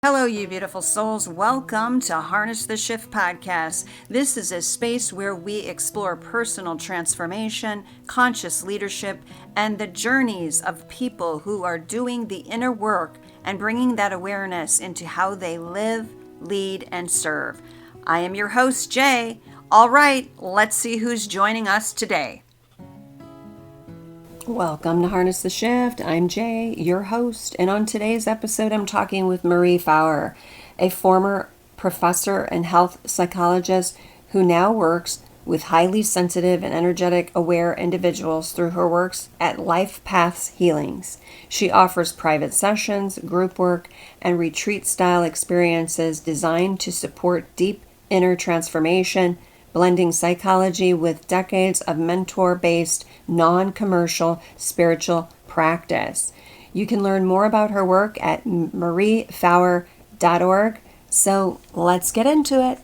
Hello, you beautiful souls. Welcome to Harness the Shift podcast. This is a space where we explore personal transformation, conscious leadership, and the journeys of people who are doing the inner work and bringing that awareness into how they live, lead, and serve. I am your host, Jay. All right, let's see who's joining us today. Welcome to Harness the Shift. I'm Jay, your host, and on today's episode, I'm talking with Marie Feuer, a former professor and health psychologist who now works with highly sensitive and energetic aware individuals through her works at Life Paths Healings. She offers private sessions, group work, and retreat-style experiences designed to support deep inner transformation, blending psychology with decades of mentor-based, non-commercial spiritual practice. You can learn more about her work at mariefeuer.org. So let's get into it.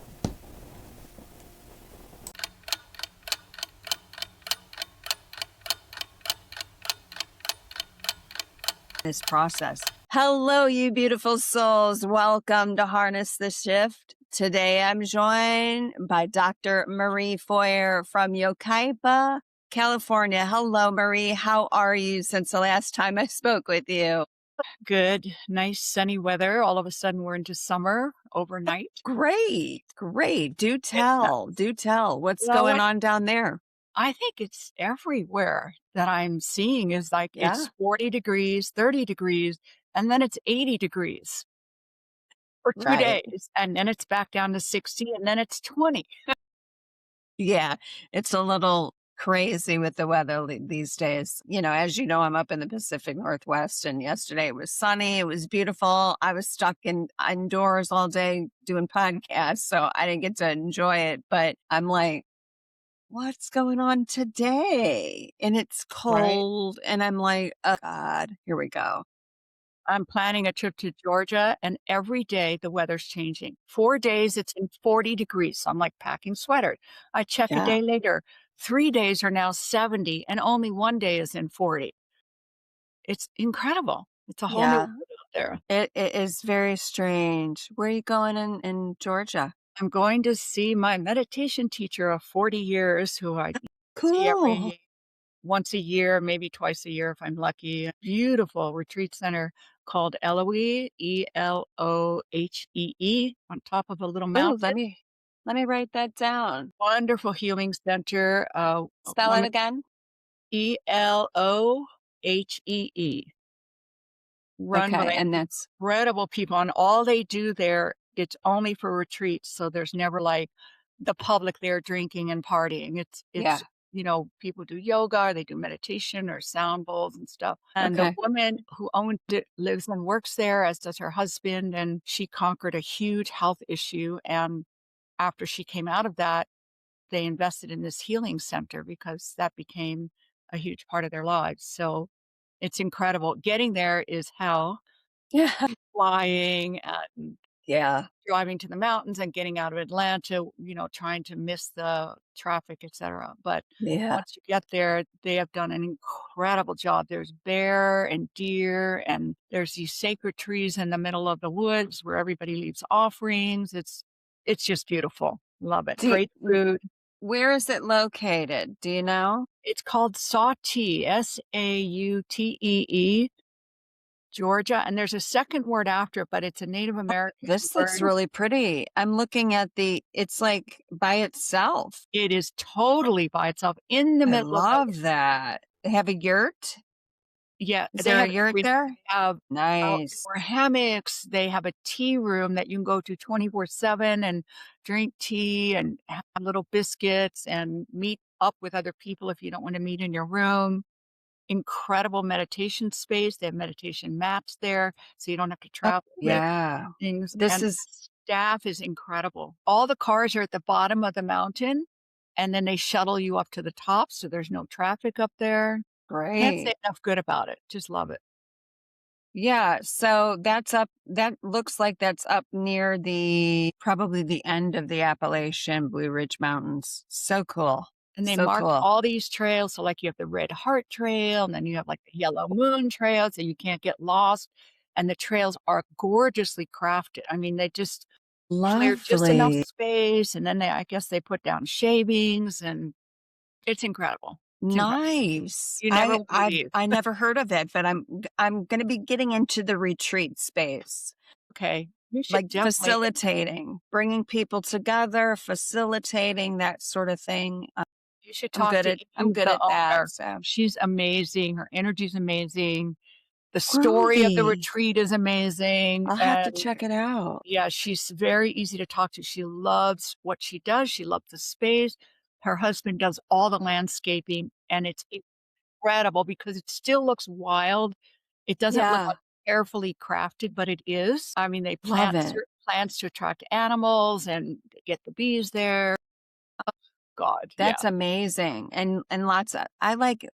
This process. Hello, you beautiful souls. Welcome to Harness the Shift. Today I'm joined by Dr. Marie Feuer from Yucaipa, California. Hello, Marie. How are you since the last time I spoke with you? Good, nice sunny weather. All of a sudden we're into summer overnight. Great. Do tell. What's Well, going on down there? I think it's everywhere that I'm seeing is like Yeah. it's 40 degrees, 30 degrees, and then it's 80 degrees for 2 Right. days. And then it's back down to 60 and then it's 20. Yeah, it's a little crazy with the weather these days. As you know, I'm up in the Pacific Northwest, and yesterday it was sunny. It was beautiful. I was stuck indoors all day doing podcasts, so I didn't get to enjoy it. But I'm like, what's going on today? And it's Right. cold, and I'm like, oh God, here we go. I'm planning a trip to Georgia and every day the weather's changing. 4 days it's in 40 degrees. So I'm like packing sweaters. I check a Yeah, day later. 3 days are now 70 and only 1 day is in 40. It's incredible. It's a whole new yeah. world out there. It is very strange. Where are you going in Georgia? I'm going to see my meditation teacher of 40 years who I see Cool. every once a year, maybe twice a year if I'm lucky. A beautiful retreat center called Elohee, Elohee, on top of a little Oh, mountain. let me write that down. Wonderful healing center. Spell it again. Elohee, run by Okay, and that's incredible people. And all they do there, it's only for retreats. So there's never like the public there drinking and partying. yeah. People do yoga, or they do meditation or sound bowls and stuff. And the Okay. woman who owned it lives and works there, as does her husband. And she conquered a huge health issue. And after she came out of that, they invested in this healing center because that became a huge part of their lives. So it's incredible. Getting there is hell, Yeah. flying and Yeah. driving to the mountains and getting out of Atlanta, trying to miss the traffic, etc. But Yeah. once you get there, they have done an incredible job. There's bear and deer, and there's these sacred trees in the middle of the woods where everybody leaves offerings. It's just beautiful. Love it. Do Great food. Where is it located? Do you know? It's called Sautee, Sautee, Georgia, and there's a second word after it, but it's a Native American This looks word. really pretty. I'm looking at it's like by itself. It is totally by itself in the I middle of nowhere. love that. They have a yurt? Yeah, Is they there a have yurt everything. there? They have Nice. outdoor hammocks, they have a tea room that you can go to 24/7 and drink tea and have little biscuits and meet up with other people if you don't wanna meet in your room. Incredible meditation space, they have meditation mats there, so you don't have to travel with Yeah. things, This and the is staff is incredible. All the cars are at the bottom of the mountain, and then they shuttle you up to the top, so there's no traffic up there. Can't say great. enough good about it, just love it. Yeah, so that looks like that's up near probably the end of the Appalachian Blue Ridge Mountains. So cool. And they So marked cool. all these trails, so, like, you have the Red Heart Trail, and then you have, like, the Yellow Moon Trail, so you can't get lost, and the trails are gorgeously crafted. I mean, they just cleared just enough Lovely. space, and then I guess they put down shavings, and it's incredible. It's incredible. Nice. You never wanna leave. I never heard of it, but I'm gonna be getting into the retreat space, Okay. You like should definitely facilitating, bringing people together, facilitating that sort of thing. you should talk to I'm Eve, good the at that, owner. so She's amazing, her energy's amazing, the story of the groovy. retreat is amazing, I'll have to and check it out. yeah, she's very easy to talk to. She loves what she does, she loves the space. Her husband does all the landscaping, and it's incredible because it still looks wild. It doesn't look Yeah, like carefully crafted, but it is. I mean, they love plant it. certain plants to attract animals and get the bees there. God, yeah. That's amazing, and lots of I like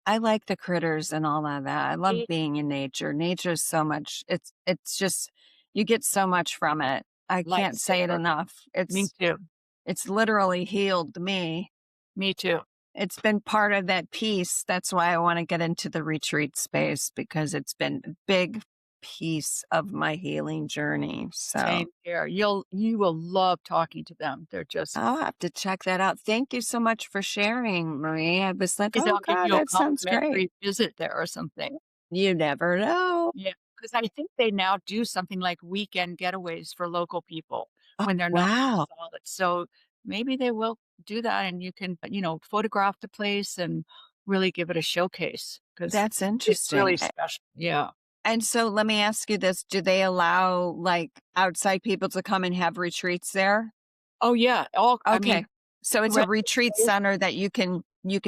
the critters and all of that. I love Me being in nature. Nature's so much it's just you get so much from it. I can't say it Lifesaver. enough. Me too. It's literally healed me. Me too. It's been part of that piece. That's why I wanna get into the retreat space because it's been a big piece of my healing journey, so Same here. You will love talking to them. They're just I'll have to check that out. Thank you so much for sharing, Marie. I was like, maybe "Oh they'll give god, you a that sounds great." complimentary visit there or something. You never know. Yeah, because I think they now do something like weekend getaways for local people Oh, when they're not wow. solid. So maybe they will do that and you can, photograph the place and really give it a showcase because That's it's really interesting. special. Yeah. And so let me ask you this, do they allow, like, outside people to come and have retreats there? Oh, yeah. I mean, Okay. So you it's a rent the retreat space, center that you can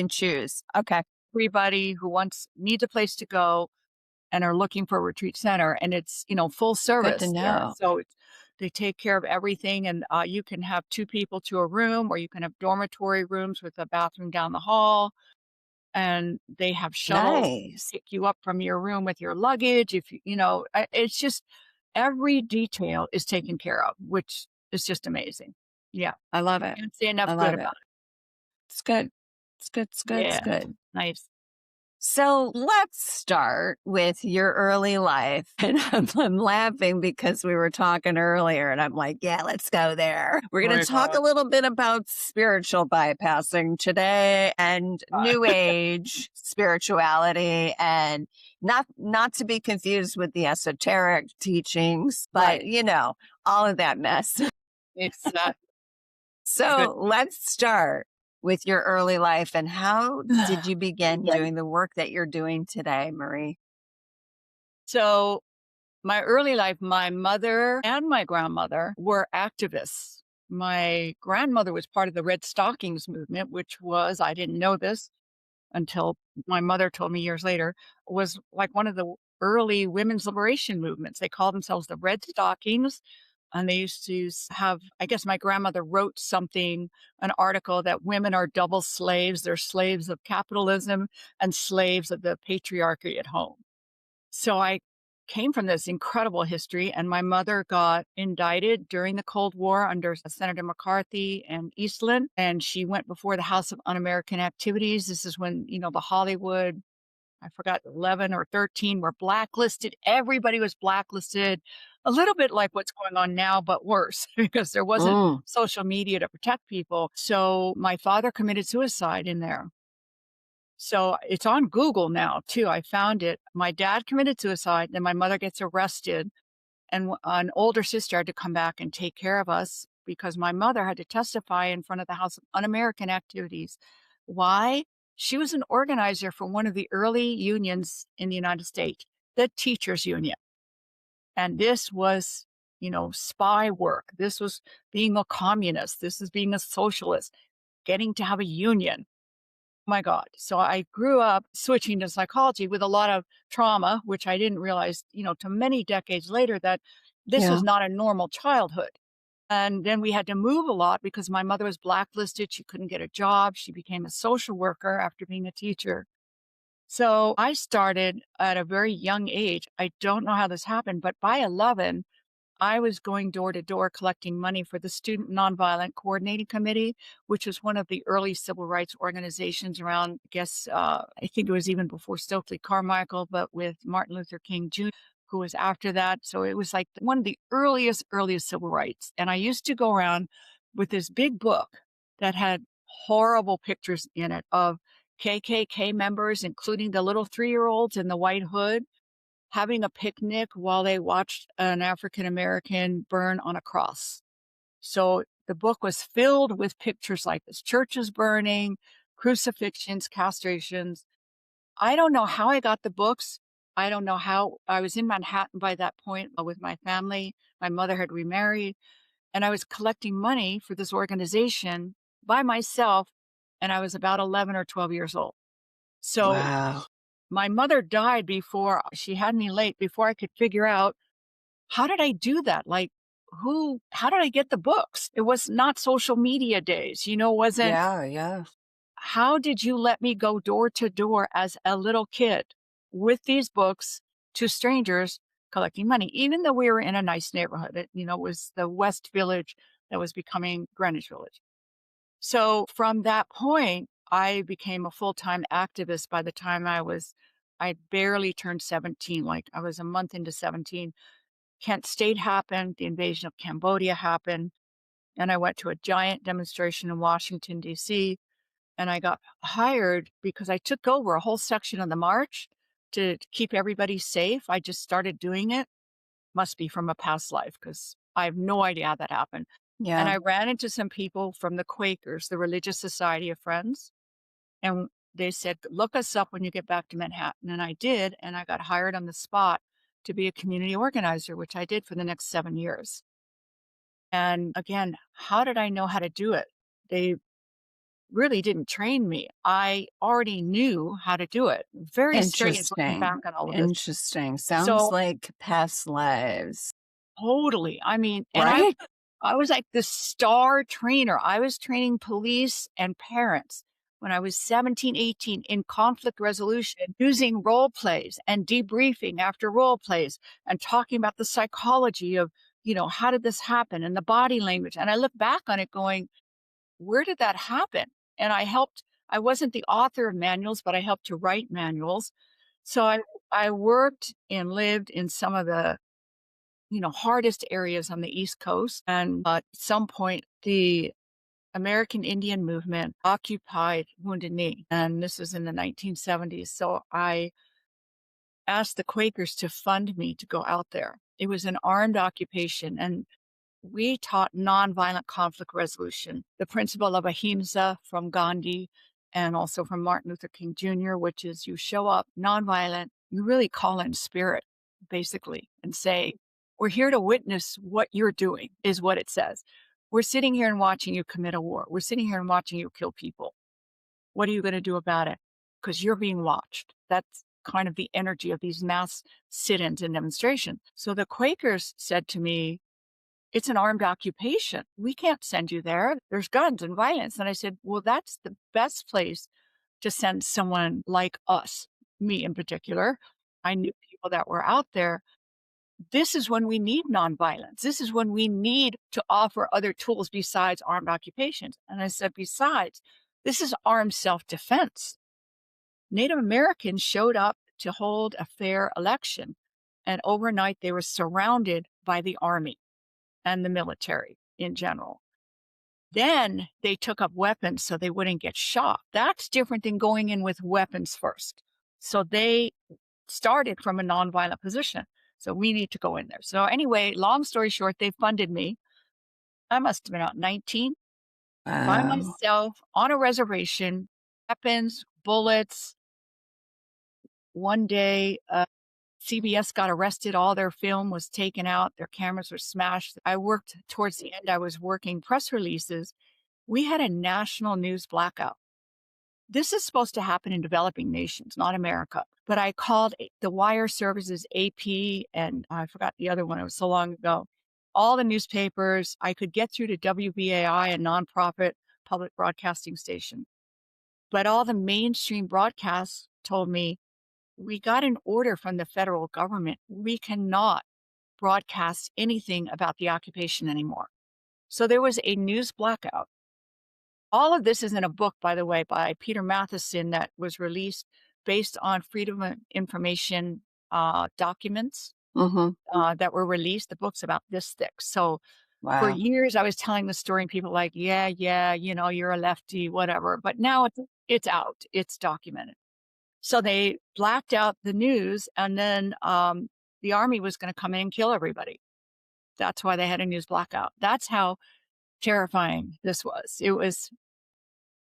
choose. Okay. everybody who needs a place to go and are looking for a retreat center, and it's, full Good to service there. know. So they take care of everything, and you can have two people to a room, or you can have dormitory rooms with a bathroom down the hall. And they have shuttles to Nice. pick you up from your room with your luggage. If it's just every detail is taken care of, which is just amazing. Yeah, I love it. can't say enough I good love it. about It's good. It's good. It's it. good. It's Yeah, good. nice. So let's start with your early life. And I'm laughing because we were talking earlier, and I'm like, yeah, let's go there. We're Oh going my to talk a god. little bit about spiritual bypassing today and new age spirituality, and not to be confused with the esoteric teachings, but Right. all of that mess. Exactly. Good. So let's start with your early life and how did you begin doing the work that you're doing today, Marie? So my early life, my mother and my grandmother were activists. My grandmother was part of the Red Stockings movement, which was, I didn't know this until my mother told me years later, was like one of the early women's liberation movements. They called themselves the Red Stockings. And they used to have, I guess my grandmother wrote something, an article that women are double slaves. They're slaves of capitalism and slaves of the patriarchy at home. So I came from this incredible history, and my mother got indicted during the Cold War under Senator McCarthy and Eastland, and she went before the House of Un-American Activities. This is when, the Hollywood, I forgot, 11 or 13 were blacklisted. Everybody was blacklisted, a little bit like what's going on now, but worse because there wasn't Mm, social media to protect people. So my father committed suicide in there. So it's on Google now too. I found it. My dad committed suicide, then my mother gets arrested, and an older sister had to come back and take care of us because my mother had to testify in front of the House of Un-American Activities. Why? She was an organizer for one of the early unions in the United States, the teachers union. And this was, spy work. This was being a communist. This is being a socialist, getting to have a union. My God. So I grew up switching to psychology with a lot of trauma, which I didn't realize, to many decades later that this was yeah. not a normal childhood. And then we had to move a lot because my mother was blacklisted. She couldn't get a job. She became a social worker after being a teacher. So I started at a very young age. I don't know how this happened, but by 11, I was going door to door collecting money for the Student Nonviolent Coordinating Committee, which was one of the early civil rights organizations around, I guess, I think it was even before Stokely Carmichael, but with Martin Luther King Jr., who was after that. So it was like one of the earliest civil rights. And I used to go around with this big book that had horrible pictures in it of KKK members, including the little 3-year-olds in the white hood, having a picnic while they watched an African American burn on a cross. So the book was filled with pictures like this: churches burning, crucifixions, castrations. I don't know how I got the books. I don't know how. I was in Manhattan by that point with my family. My mother had remarried, and I was collecting money for this organization by myself, and I was about 11 or 12 years old. So Wow. my mother died before she had me late, before I could figure out, how did I do that? Like, how did I get the books? It was not social media days, wasn't, Yeah, yeah. how did you let me go door to door as a little kid with these books to strangers collecting money, even though we were in a nice neighborhood? It was the West Village that was becoming Greenwich Village. So from that point, I became a full-time activist by the time I barely turned 17. Like, I was a month into 17. Kent State happened, the invasion of Cambodia happened, and I went to a giant demonstration in Washington, D.C., and I got hired because I took over a whole section of the march to keep everybody safe. I just started doing it. Must be from a past life, because I have no idea how that happened. And Yeah. I ran into some people from the Quakers, the Religious Society of Friends, and they said, "Look us up when you get back to Manhattan." And I did, and I got hired on the spot to be a community organizer, which I did for the next 7 years. And again, how did I know how to do it? They really didn't train me. I already knew how to do it. Very strange looking back Interesting. on all of this. Interesting. Sounds So like past lives, totally. I mean, and right? I was like the star trainer. I was training police and parents when I was 17, 18 in conflict resolution, using role plays and debriefing after role plays and talking about the psychology of, how did this happen, and the body language. And I look back on it going, where did that happen? And I wasn't the author of manuals, but I helped to write manuals. So I worked and lived in some of the, hardest areas on the East Coast. And at some point, the American Indian movement occupied Wounded Knee. And this was in the 1970s. So I asked the Quakers to fund me to go out there. It was an armed occupation, and we taught nonviolent conflict resolution, the principle of ahimsa from Gandhi and also from Martin Luther King Jr., which is, you show up nonviolent, you really call in spirit, basically, and say, "We're here to witness what you're doing," is what it says. "We're sitting here and watching you commit a war. We're sitting here and watching you kill people. What are you going to do about it? Because you're being watched." That's kind of the energy of these mass sit-ins and demonstrations. So the Quakers said to me, "It's an armed occupation. We can't send you there. There's guns and violence." And I said, "Well, that's the best place to send someone like us," me in particular. I knew people that were out there. This is when we need nonviolence. This is when we need to offer other tools besides armed occupations. And I said, besides, this is armed self-defense. Native Americans showed up to hold a fair election, and overnight they were surrounded by the army and the military in general. Then they took up weapons so they wouldn't get shot. That's different than going in with weapons first. So they started from a nonviolent position. So we need to go in there. So anyway, long story short, they funded me. I must have been about 19, by Wow. myself on a reservation, weapons, bullets. One day, CBS got arrested. All their film was taken out. Their cameras were smashed. I worked towards the end. I was working press releases. We had a national news blackout. This is supposed to happen in developing nations, not America. But I called the wire services, AP, and I forgot the other one. It was so long ago. All the newspapers. I could get through to WBAI, a nonprofit public broadcasting station. But all the mainstream broadcasts told me, "We got an order from the federal government. We cannot broadcast anything about the occupation anymore." So there was a news blackout. All of this is in a book, by the way, by Peter Matheson, that was released based on Freedom of Information documents. Mhm. that were released, the book's about this thick. So for Wow. years, I was telling the story and people like, "Yeah, yeah, you're a lefty, whatever." But now it's out, it's documented. So they blacked out the news, and then, the army was gonna come in and kill everybody. That's why they had a news blackout. That's how terrifying this was. It was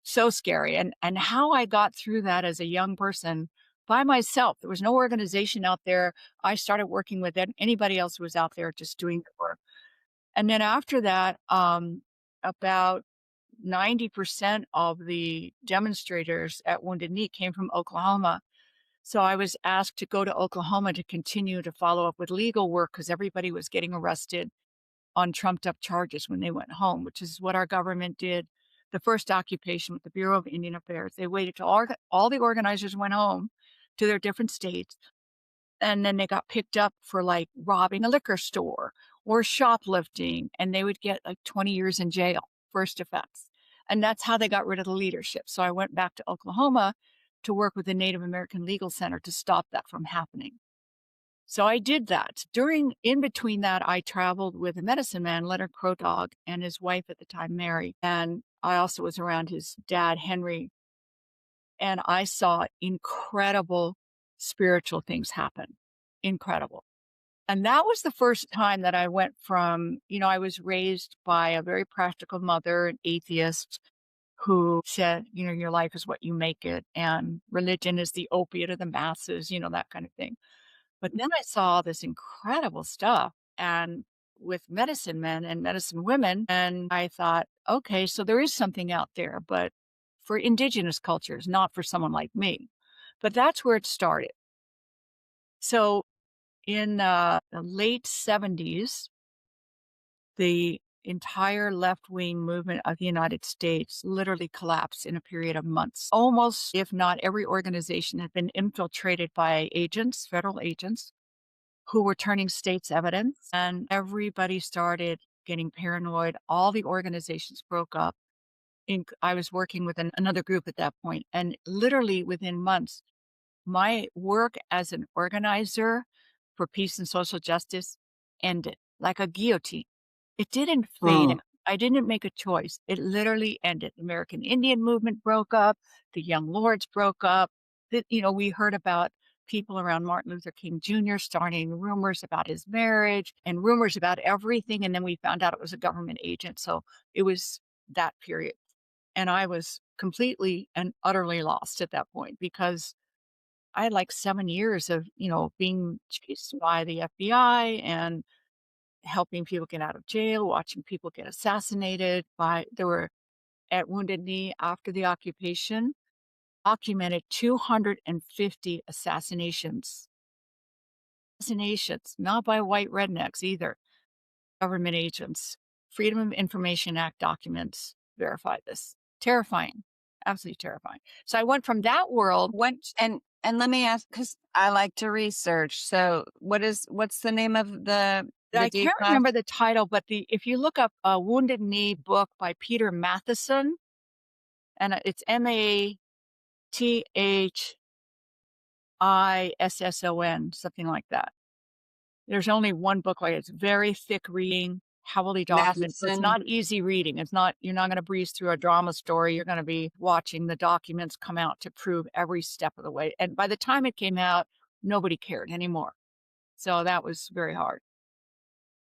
so scary, and how I got through that as a young person by myself. There was no organization out there. I started working with anybody else who was out there just doing the work. And then after that, about 90% of the demonstrators at Wounded Knee came from Oklahoma. So I was asked to go to Oklahoma to continue to follow up with legal work because everybody was getting arrested on trumped up charges when they went home, which is what our government did. The first occupation with the Bureau of Indian Affairs, they waited till all the organizers went home to their different states, and then they got picked up for like robbing a liquor store or shoplifting, and they would get like 20 years in jail, first offense. And that's how they got rid of the leadership. So I went back to Oklahoma to work with the Native American Legal Center to stop that from happening. So I did that. In between that, I traveled with a medicine man, Leonard Crow Dog, and his wife at the time, Mary. And I also was around his dad, Henry, and I saw incredible spiritual things happen. Incredible. And that was the first time that I went from, I was raised by a very practical mother, an atheist, who said, your life is what you make it, and religion is the opiate of the masses, that kind of thing. But then I saw this incredible stuff and with medicine men and medicine women, and I thought, okay, so there is something out there, but for indigenous cultures, not for someone like me. But that's where it started. So in the late 70s, the entire left wing movement of the United States literally collapsed in a period of months. Almost, if not every organization, had been infiltrated by agents, federal agents, who were turning state's evidence, and everybody started getting paranoid. All the organizations broke up. I was working with another group at that point, and literally within months, my work as an organizer for peace and social justice ended like a guillotine. It didn't fade Mm. out. I didn't make a choice. It literally ended. The American Indian movement broke up. The Young Lords broke up. We heard about people around Martin Luther King Jr. starting rumors about his marriage and rumors about everything. And then we found out it was a government agent. So it was that period. And I was completely and utterly lost at that point because I had like 7 years of, being chased by the FBI and helping people get out of jail, watching people get assassinated there were at Wounded Knee after the occupation, documented 250 assassinations. Assassinations, not by white rednecks either, government agents. Freedom of Information Act documents verify this. Terrifying, absolutely terrifying. So I went from that world. And let me ask, because I like to research. So what's the name of the I D can't class? remember the title, but if you look up a Wounded Knee book by Peter Matheson, and it's Mathison, something like that. There's only one book like it. It's very thick reading, heavily documented. So it's Matheson. not easy reading. You're not going to breeze through a drama story. You're going to be watching the documents come out to prove every step of the way. And by the time it came out, nobody cared anymore. So that was very hard.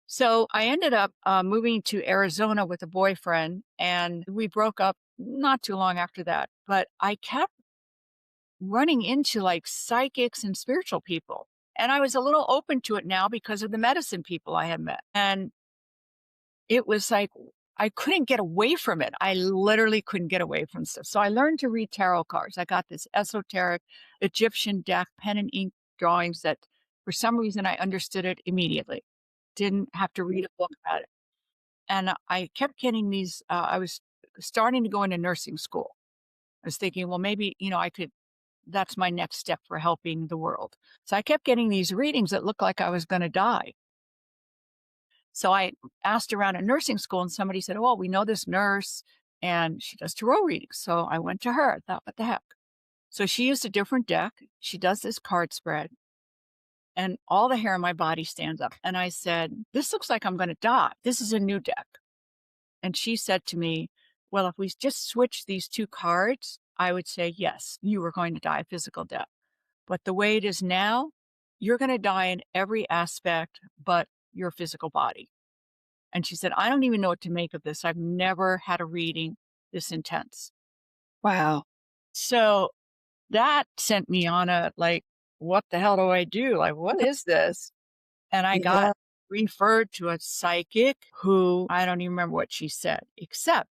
So I ended up moving to Arizona with a boyfriend, and we broke up not too long after that. But I kept running into like psychics and spiritual people. And I was a little open to it now because of the medicine people I had met. And it was like I couldn't get away from it. I literally couldn't get away from stuff. So I learned to read tarot cards. I got this esoteric Egyptian deck, pen and ink drawings that for some reason I understood it immediately. Didn't have to read a book about it. And I kept getting these. I was starting to go into nursing school. I was thinking, well, maybe, that's my next step for helping the world. So I kept getting these readings that looked like I was going to die. So I asked around at nursing school and somebody said, oh, we know this nurse and she does tarot readings. So I went to her. I thought, what the heck? So she used a different deck. She does this card spread. and all the hair on my body stands up. And I said, "This looks like I'm going to die. This is a new deck." And she said to me, "Well, if we just switch these two cards, I would say, yes, you were going to die a physical death. But the way it is now, you're going to die in every aspect but your physical body." And she said, "I don't even know what to make of this. I've never had a reading this intense." Wow. So that sent me on a like, what the hell do I do? Like, what is this? And I got Yeah. referred to a psychic who I don't even remember what she said, except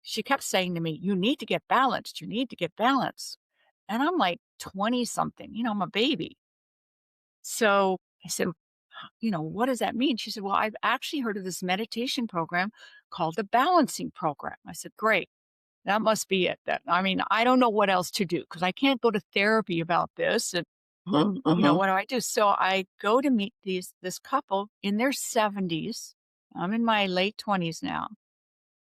she kept saying to me, "You need to get balanced. You need to get balanced." And I'm like 20 something, I'm a baby. So I said, "What does that mean?" She said, "Well, I've actually heard of this meditation program called the balancing program." I said, "Great. That must be it then. I mean, I don't know what else to do because I can't go to therapy about this. And, Mhm. what do I do?" So I go to meet this couple in their 70s. I'm in my late 20s now,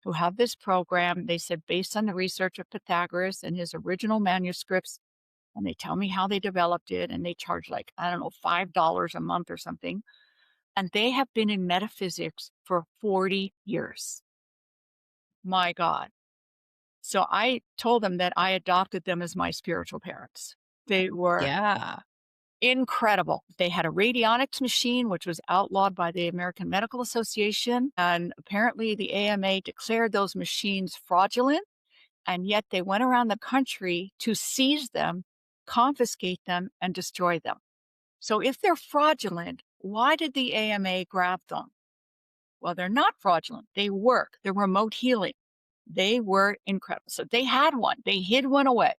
who have this program. They said, based on the research of Pythagoras and his original manuscripts, and they tell me how they developed it. And they charge like, I don't know, $5 a month or something. And they have been in metaphysics for 40 years. My God. So I told them that I adopted them as my spiritual parents. They were Yeah. incredible. They had a radionics machine, which was outlawed by the American Medical Association. And apparently the AMA declared those machines fraudulent. And yet they went around the country to seize them, confiscate them, and destroy them. So if they're fraudulent, why did the AMA grab them? Well, they're not fraudulent. They work. They're remote healing. They were incredible. So they had one. They hid one away.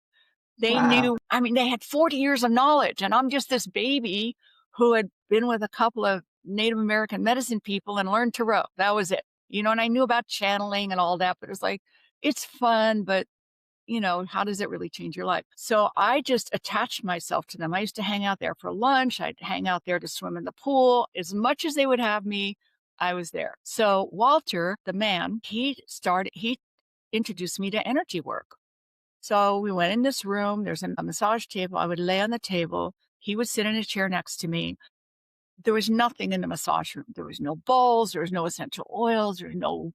They Wow. knew, I mean, they had 40 years of knowledge, and I'm just this baby who had been with a couple of Native American medicine people and learned tarot. That was it. And I knew about channeling and all that, but it was like, it's fun, but how does it really change your life? So I just attached myself to them. I used to hang out there for lunch. I'd hang out there to swim in the pool. As much as they would have me, I was there. So Walter, the man, he introduced me to energy work. So we went in this room. There's a massage table. I would lay on the table. He would sit in a chair next to me. There was nothing in the massage room. There was no bowls. There was no essential oils. There was no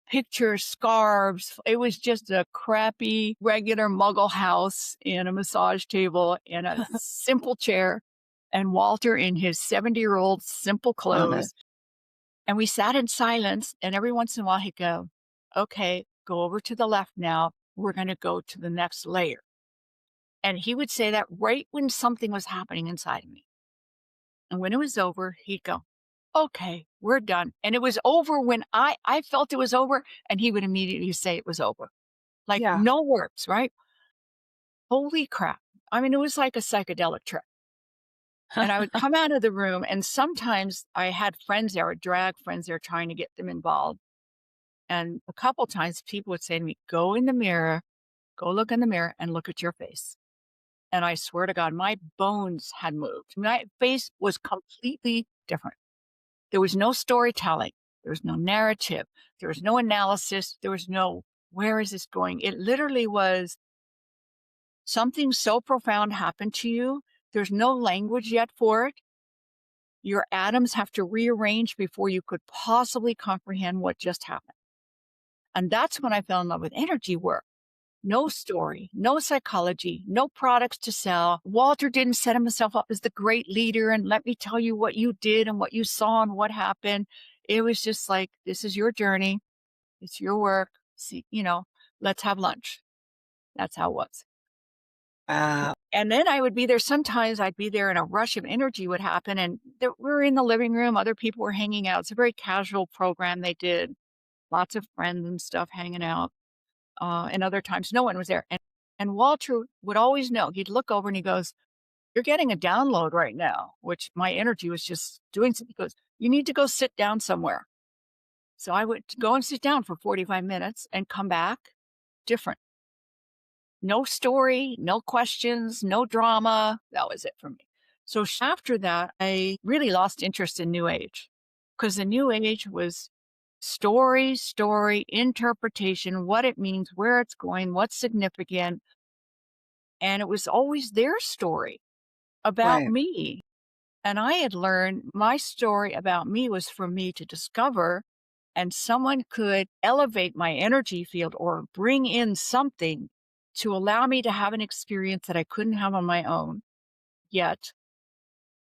pictures, scarves. It was just a crappy, regular muggle house and a massage table and a simple chair. And Walter in his 70-year-old simple On it. clothes. And we sat in silence. And every once in a while he'd go, "Okay, go over to the left now. We're going to go to the next layer." And he would say that right when something was happening inside of me. And when it was over, he'd go, "Okay, we're done." And it was over when I felt it was over, and he would immediately say it was over. Like, Yeah. no words, right? Holy crap. I mean, it was like a psychedelic trip. And I would come out of the room, and sometimes I had friends there, or drag friends there trying to get them involved. And a couple times people would say to me, "Go in the mirror, go look in the mirror and look at your face." And I swear to God, my bones had moved. My face was completely different. There was no storytelling. There was no narrative. There was no analysis. There was no, where is this going? It literally was something so profound happened to you. There's no language yet for it. Your atoms have to rearrange before you could possibly comprehend what just happened. And that's when I fell in love with energy work. No story, no psychology, no products to sell. Walter didn't set himself up as the great leader and let me tell you what you did and what you saw and what happened. It was just like, this is your journey. It's your work. See, let's have lunch. That's how it was. Wow. And then I would be there. Sometimes I'd be there and a rush of energy would happen. And we're in the living room. Other people were hanging out. It's a very casual program they did. Lots of friends and stuff hanging out. And other times no one was there. And Walter would always know. He'd look over and he goes, "You're getting a download right now," which my energy was just doing something. He goes, "You need to go sit down somewhere." So I would go and sit down for 45 minutes and come back different. No story, no questions, no drama. That was it for me. So after that, I really lost interest in New Age because the New Age was story, interpretation, what it means, where it's going, what's significant. And it was always their story about Right. me. And I had learned my story about me was for me to discover, and someone could elevate my energy field or bring in something to allow me to have an experience that I couldn't have on my own yet.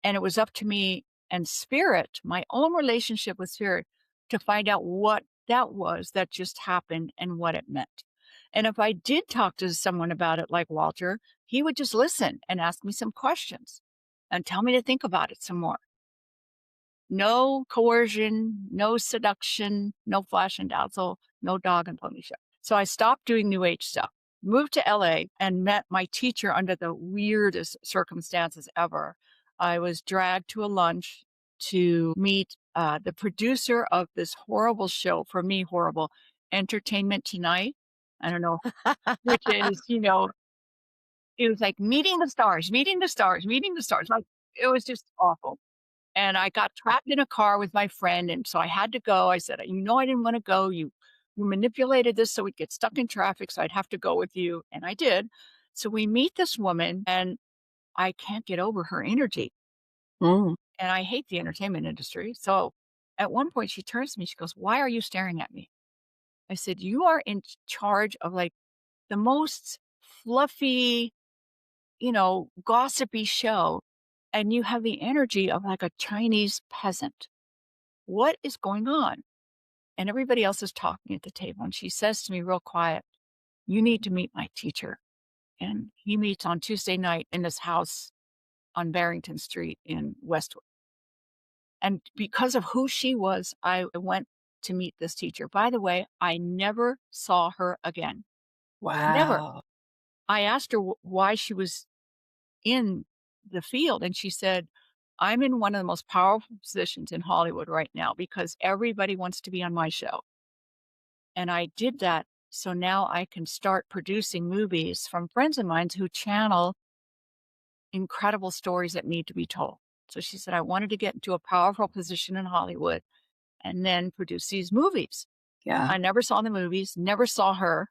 And it was up to me and spirit, my own relationship with spirit, to find out what that was that just happened and what it meant. And if I did talk to someone about it, like Walter, he would just listen and ask me some questions and tell me to think about it some more. No coercion, no seduction, no flash and dazzle, no dog and pony show. So I stopped doing new age stuff, moved to LA, and met my teacher under the weirdest circumstances ever. I was dragged to a lunch to meet the producer of this horrible show, for me, horrible, Entertainment Tonight. I don't know, which is, it was like meeting the stars, meeting the stars, meeting the stars. Like, it was just awful. And I got trapped in a car with my friend, and so I had to go. I said, I didn't wanna go. You manipulated this so we'd get stuck in traffic, so I'd have to go with you." And I did. So we meet this woman, and I can't get over her energy, Mm. and I hate the entertainment industry. So at one point, she turns to me, she goes, "Why are you staring at me?" I said, "You are in charge of, like, the most fluffy, gossipy show, and you have the energy of, like, a Chinese peasant. What is going on?" And everybody else is talking at the table. And she says to me real quiet, "You need to meet my teacher." And he meets on Tuesday night in this house on Barrington Street in Westwood. And because of who she was, I went to meet this teacher. By the way, I never saw her again. Never. Wow. I asked her why she was in the field. And she said, "I'm in one of the most powerful positions in Hollywood right now because everybody wants to be on my show. And I did that, so now I can start producing movies from friends of mine who channel incredible stories that need to be told." So she said, "I wanted to get into a powerful position in Hollywood and then produce these movies." Yeah. I never saw the movies, never saw her.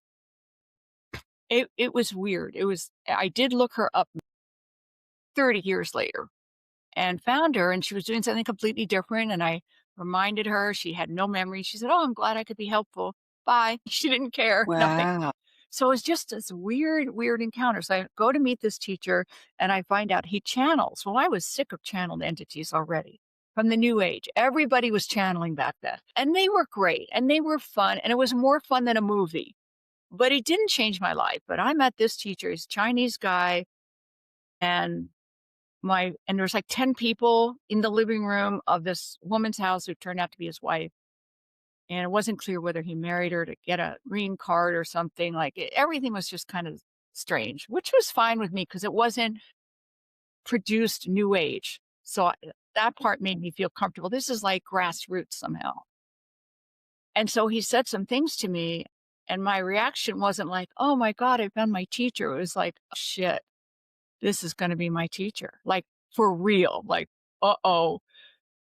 It was weird. I did look her up 30 years later and found her, and she was doing something completely different, and I reminded her she had no memory. She said, "Oh, I'm glad I could be helpful. Bye." She didn't care, nothing. Wow. So it's just this weird, weird encounter. So I go to meet this teacher and I find out he channels. Well, I was sick of channeled entities already from the new age. Everybody was channeling back then. And they were great and they were fun. And it was more fun than a movie. But it didn't change my life. But I met this teacher, he's a Chinese guy, and there's like 10 people in the living room of this woman's house who turned out to be his wife, and it wasn't clear whether he married her to get a green card or something. Like, everything was just kind of strange, which was fine with me because it wasn't produced new age. So that part made me feel comfortable. This is like grassroots somehow. And so he said some things to me, and my reaction wasn't like, "Oh my God, I found my teacher." It was like, "Oh, shit, this is going to be my teacher." Like, for real. Like, uh-oh,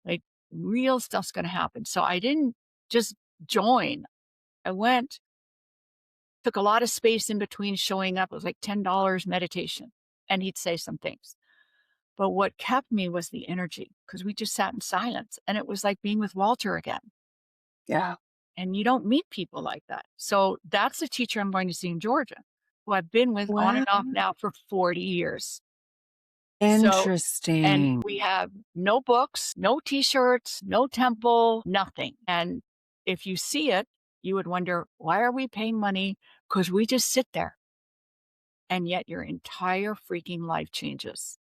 like, real stuff's going to happen. So I didn't just join. I went, took a lot of space in between showing up. It was like $10 meditation, and he'd say some things. But what kept me was the energy because we just sat in silence, and it was like being with Walter again. Yeah. And you don't meet people like that. So that's the teacher I'm going to see in Georgia, who I've been with on and Wow. off now for 40 years. So, and Interesting. we have no books, no t-shirts, no temple, nothing. And if you see it, you would wonder, why are we paying money? Because we just sit there, and yet your entire freaking life changes.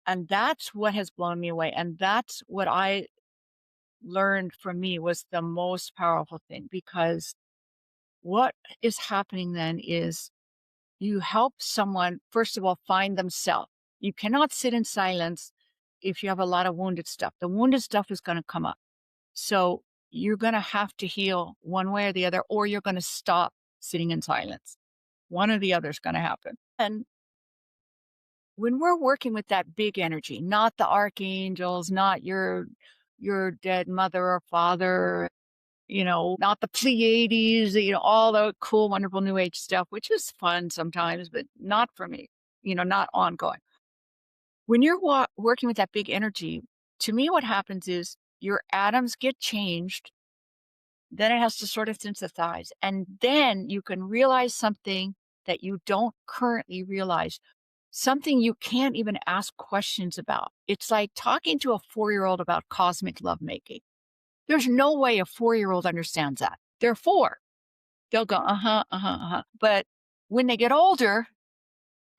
And that's what has blown me away. And that's what I learned from me was the most powerful thing, because what is happening then is you help someone, first of all, find themselves. You cannot sit in silence if you have a lot of wounded stuff. The wounded stuff is going to come up. So you're going to have to heal one way or the other, or you're going to stop sitting in silence. One or the other is going to happen. And when we're working with that big energy, not the archangels, not your dead mother or father, not the Pleiades, all the cool, wonderful new age stuff, which is fun sometimes, but not for me, not ongoing. When you're working with that big energy, to me, what happens is your atoms get changed. Then it has to sort of synthesize. And then you can realize something that you don't currently realize, something you can't even ask questions about. It's like talking to a 4-year-old about cosmic lovemaking. There's no way a 4-year-old understands that. They're 4. They'll go, uh-huh, uh-huh, uh-huh. But when they get older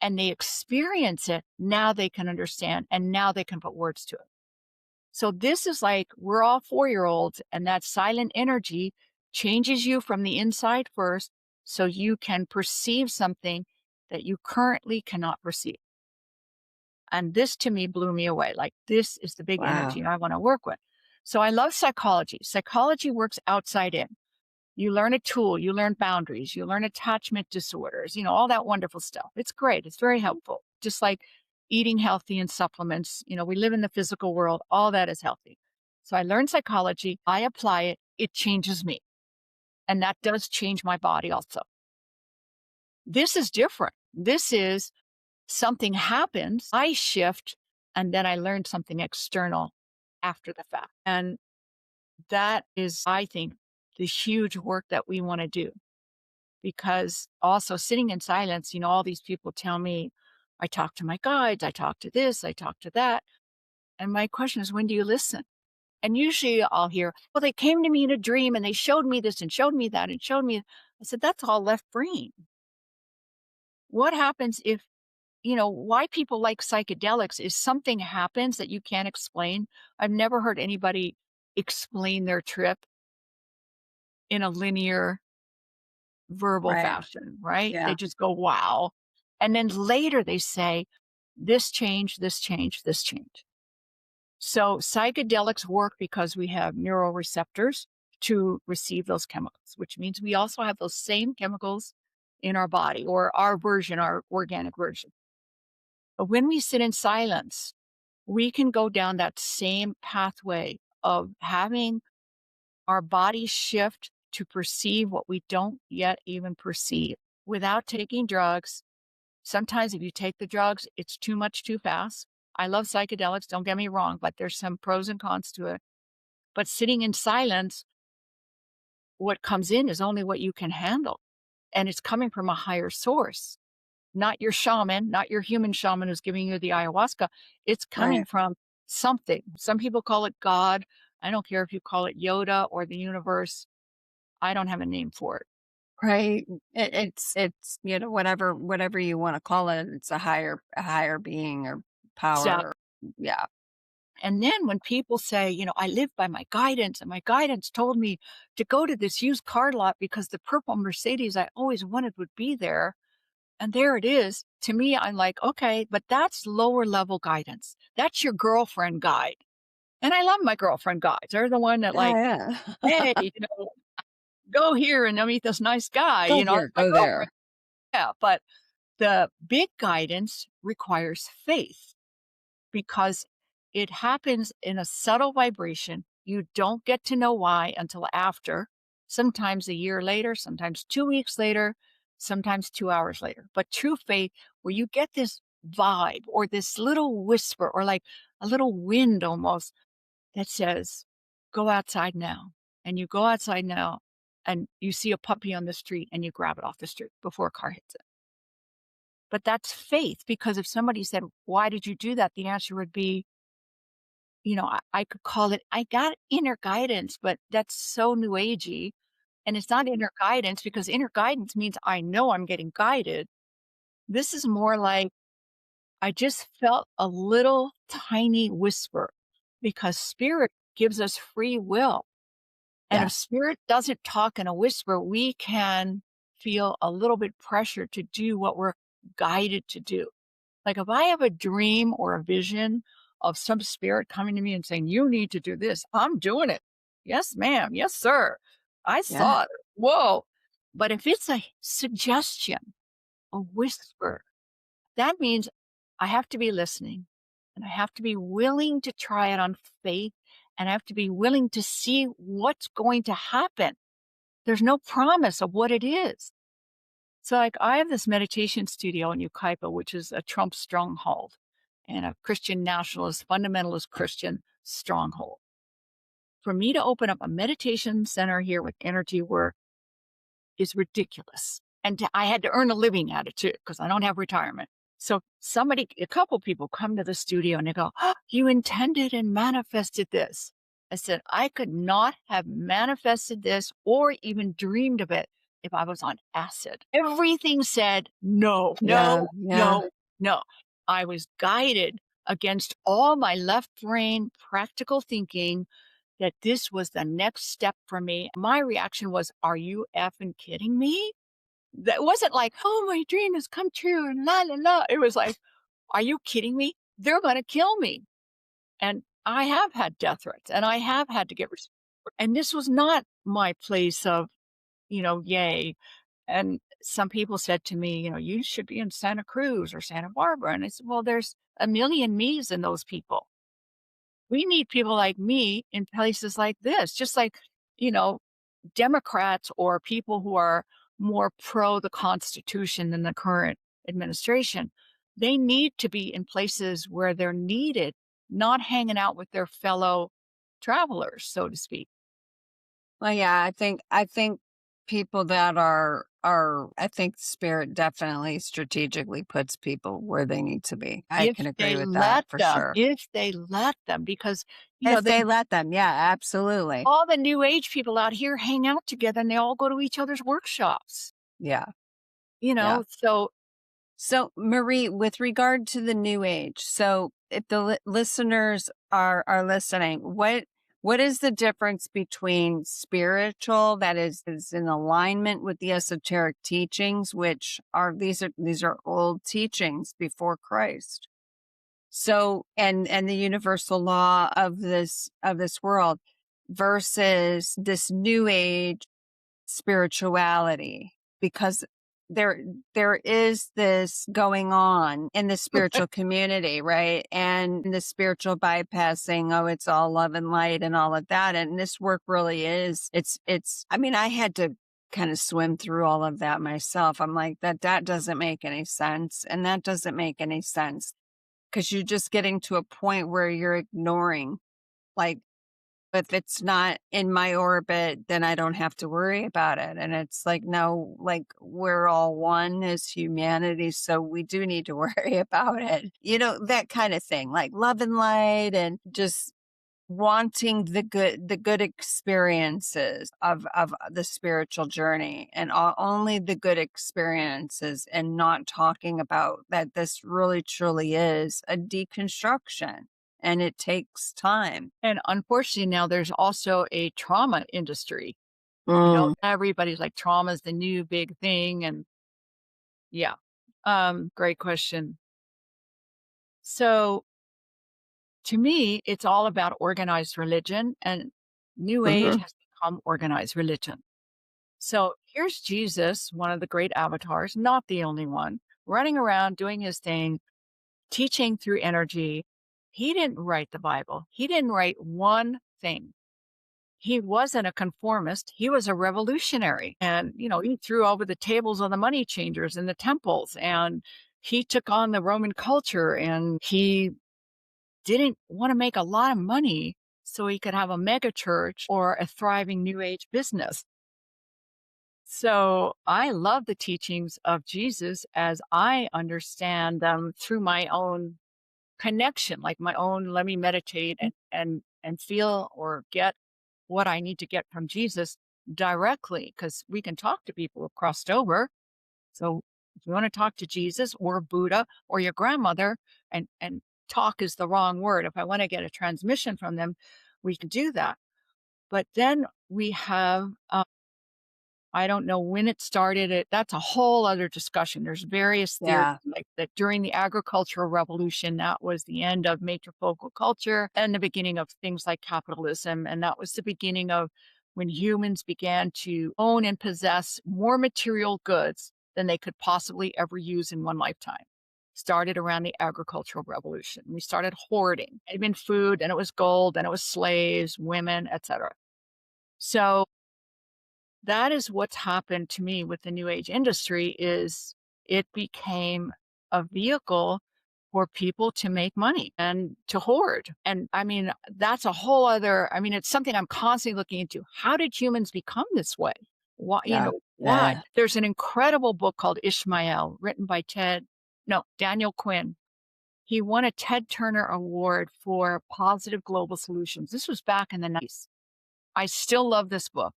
and they experience it, now they can understand and now they can put words to it. So this is like we're all 4-year-olds, and that silent energy changes you from the inside first so you can perceive something that you currently cannot perceive. And this to me blew me away. Like, this is the big Wow. energy I want to work with. So I love psychology. Psychology works outside in. You learn a tool, you learn boundaries, you learn attachment disorders, all that wonderful stuff. It's great. It's very helpful. Just like eating healthy and supplements. We live in the physical world. All that is healthy. So I learned psychology. I apply it. It changes me. And that does change my body also. This is different. This is something happens, I shift, and then I learn something external after the fact. And that is, I think, the huge work that we want to do. Because also sitting in silence, all these people tell me, I talk to my guides, I talk to this, I talk to that. And my question is, when do you listen? And usually I'll hear, well, they came to me in a dream and they showed me this and showed me that and showed me. I said, that's all left brain. What happens if, why people like psychedelics is something happens that you can't explain. I've never heard anybody explain their trip in a linear verbal Right. fashion, right? They Yeah. just go, wow. And then later they say, this change, this change, this change. So psychedelics work because we have neuroreceptors to receive those chemicals, which means we also have those same chemicals in our body or our version, our organic version. But when we sit in silence, we can go down that same pathway of having our bodies shift to perceive what we don't yet even perceive without taking drugs. Sometimes if you take the drugs, it's too much too fast. I love psychedelics, don't get me wrong, but there's some pros and cons to it. But sitting in silence, what comes in is only what you can handle. And it's coming from a higher source, not your shaman, not your human shaman who's giving you the ayahuasca. It's coming Right. from something. Some people call it God. I don't care if you call it Yoda or the universe. I don't have a name for it. Right. It's whatever you want to call it. It's a higher being or Exactly. power. Yeah. And then when people say, I live by my guidance and my guidance told me to go to this used car lot because the purple Mercedes I always wanted would be there. And there it is. To me, I'm like, okay, but that's lower level guidance. That's your girlfriend guide. And I love my girlfriend guides. They're the one that like, Yeah. hey, go here and meet this nice guy. Go That's here. my Go girlfriend. there. Yeah. But the big guidance requires faith because it happens in a subtle vibration. You don't get to know why until after, sometimes a year later, sometimes 2 weeks later, sometimes 2 hours later. But true faith, where you get this vibe or this little whisper or like a little wind almost that says, go outside now. And you go outside now and you see a puppy on the street and you grab it off the street before a car hits it. But that's faith because if somebody said, why did you do that? The answer would be, I could call it, I got inner guidance, but that's so new agey. And it's not inner guidance because inner guidance means I know I'm getting guided. This is more like I just felt a little tiny whisper because spirit gives us free will. And if Yes. spirit doesn't talk in a whisper, we can feel a little bit pressure to do what we're guided to do. Like if I have a dream or a vision of some spirit coming to me and saying, you need to do this, I'm doing it. Yes, ma'am. Yes, sir. I Yeah. saw it. Whoa. But if it's a suggestion, a whisper, that means I have to be listening and I have to be willing to try it on faith and I have to be willing to see what's going to happen. There's no promise of what it is. So, like, I have this meditation studio in Ukaipa, which is a Trump stronghold. and a Christian nationalist, fundamentalist Christian stronghold. For me to open up a meditation center here with energy work is ridiculous. And I had to earn a living at it too, because I don't have retirement. So a couple people come to the studio and they go, "Oh, you intended and manifested this." I said, I could not have manifested this or even dreamed of it if I was on acid. Everything said no, Yeah, no, yeah. no, no. I was guided against all my left brain practical thinking that this was the next step for me. My reaction was, "Are you effing kidding me?" That wasn't like, "Oh, my dream has come true," and la la la. It was like, "Are you kidding me? They're gonna kill me." And I have had death threats, and I have had to get and this was not my place of, yay. And some people said to me, "You should be in Santa Cruz or Santa Barbara." And I said, "Well, there's a million me's in those people. We need people like me in places like this," just like, you know, Democrats or people who are more pro the Constitution than the current administration. They need to be in places where they're needed, not hanging out with their fellow travelers, so to speak. Well, yeah, I think people that are I think spirit definitely strategically puts people where they need to be. I If can agree they with that let for them, sure. if they let them, because, If they they let them, yeah, absolutely. all the new age people out here hang out together and they all go to each other's workshops, Yeah, yeah. so So, Marie, with regard to the new age, so if the listeners are listening, what is the difference between spiritual that is in alignment with the esoteric teachings, which are these are old teachings before Christ? So, and the universal law of this world versus this new age spirituality, because there there is this going on in the spiritual community, right? And the spiritual bypassing, oh, it's all love and light and all of that. And this work really is, it's I mean, I had to kind of swim through all of that myself. I'm like, that doesn't make any sense. And that doesn't make any sense because you're just getting to a point where you're ignoring, like, if it's not in my orbit, then I don't have to worry about it. And it's like, no, like we're all one as humanity. So we do need to worry about it. That kind of thing, like love and light and just wanting the good experiences of the spiritual journey and only the good experiences, and not talking about that this really truly is a deconstruction and it takes time. and unfortunately now there's also a trauma industry. Mm. Everybody's like trauma is the new big thing, and yeah. Great question. So to me, it's all about organized religion, and New Age Mhm. has become organized religion. So here's Jesus, one of the great avatars, not the only one, running around doing his thing, teaching through energy. He didn't write the Bible. He didn't write one thing. He wasn't a conformist. He was a revolutionary. And, he threw over the tables on the money changers in the temples, and he took on the Roman culture, and he didn't want to make a lot of money so he could have a mega church or a thriving new age business. So I love the teachings of Jesus as I understand them through my own connection, like my own, let me meditate and feel or get what I need to get from Jesus directly, because we can talk to people who've crossed over. So if you want to talk to Jesus or Buddha or your grandmother, and talk is the wrong word. If I want to get a transmission from them, we can do that. But then we have I don't know when it started. That's a whole other discussion. There's various theories, Yeah. like that during the agricultural revolution, that was the end of matrifocal culture and the beginning of things like capitalism. And that was the beginning of when humans began to own and possess more material goods than they could possibly ever use in one lifetime. Started around the agricultural revolution. We started hoarding, even food, and it was gold, and it was slaves, women, etc. So that is what's happened to me with the new age industry is it became a vehicle for people to make money and to hoard. And I mean, that's a whole other, I mean, it's something I'm constantly looking into. How did humans become this way? Why, Yeah. why? Yeah. There's an incredible book called Ishmael, written by Daniel Quinn. He won a Ted Turner Award for positive global solutions. This was back in the 90s. I still love this book,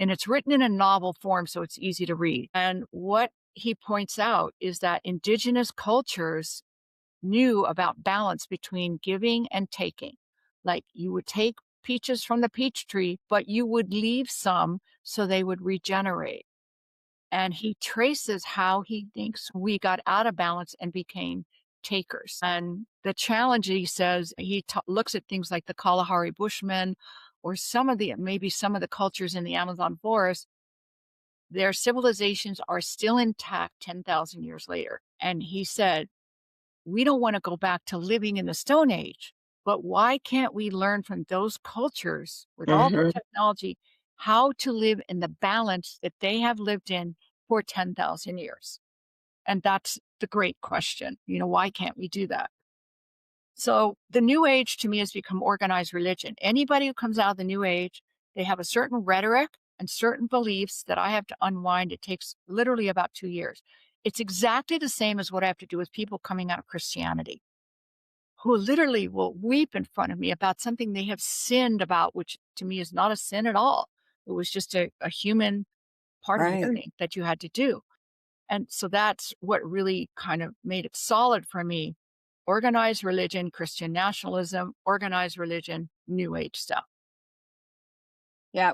and it's written in a novel form, so it's easy to read. And what he points out is that indigenous cultures knew about balance between giving and taking. Like you would take peaches from the peach tree, but you would leave some so they would regenerate. And he traces how he thinks we got out of balance and became takers. And the challenge, he says, looks at things like the Kalahari Bushmen or maybe some of the cultures in the Amazon forest. Their civilizations are still intact 10,000 years later. And he said, we don't want to go back to living in the Stone Age, but why can't we learn from those cultures with all the Hmm. technology how to live in the balance that they have lived in for 10,000 years? And that's the great question. Why can't we do that? So the New Age to me has become organized religion. Anybody who comes out of the New Age, they have a certain rhetoric and certain beliefs that I have to unwind. It takes literally about 2 years. It's exactly the same as what I have to do with people coming out of Christianity, who literally will weep in front of me about something they have sinned about, which to me is not a sin at all. It was just a human part of Right. learning that you had to do. And so that's what really kind of made it solid for me. Organized religion, Christian nationalism, organized religion, New Age stuff. Yeah,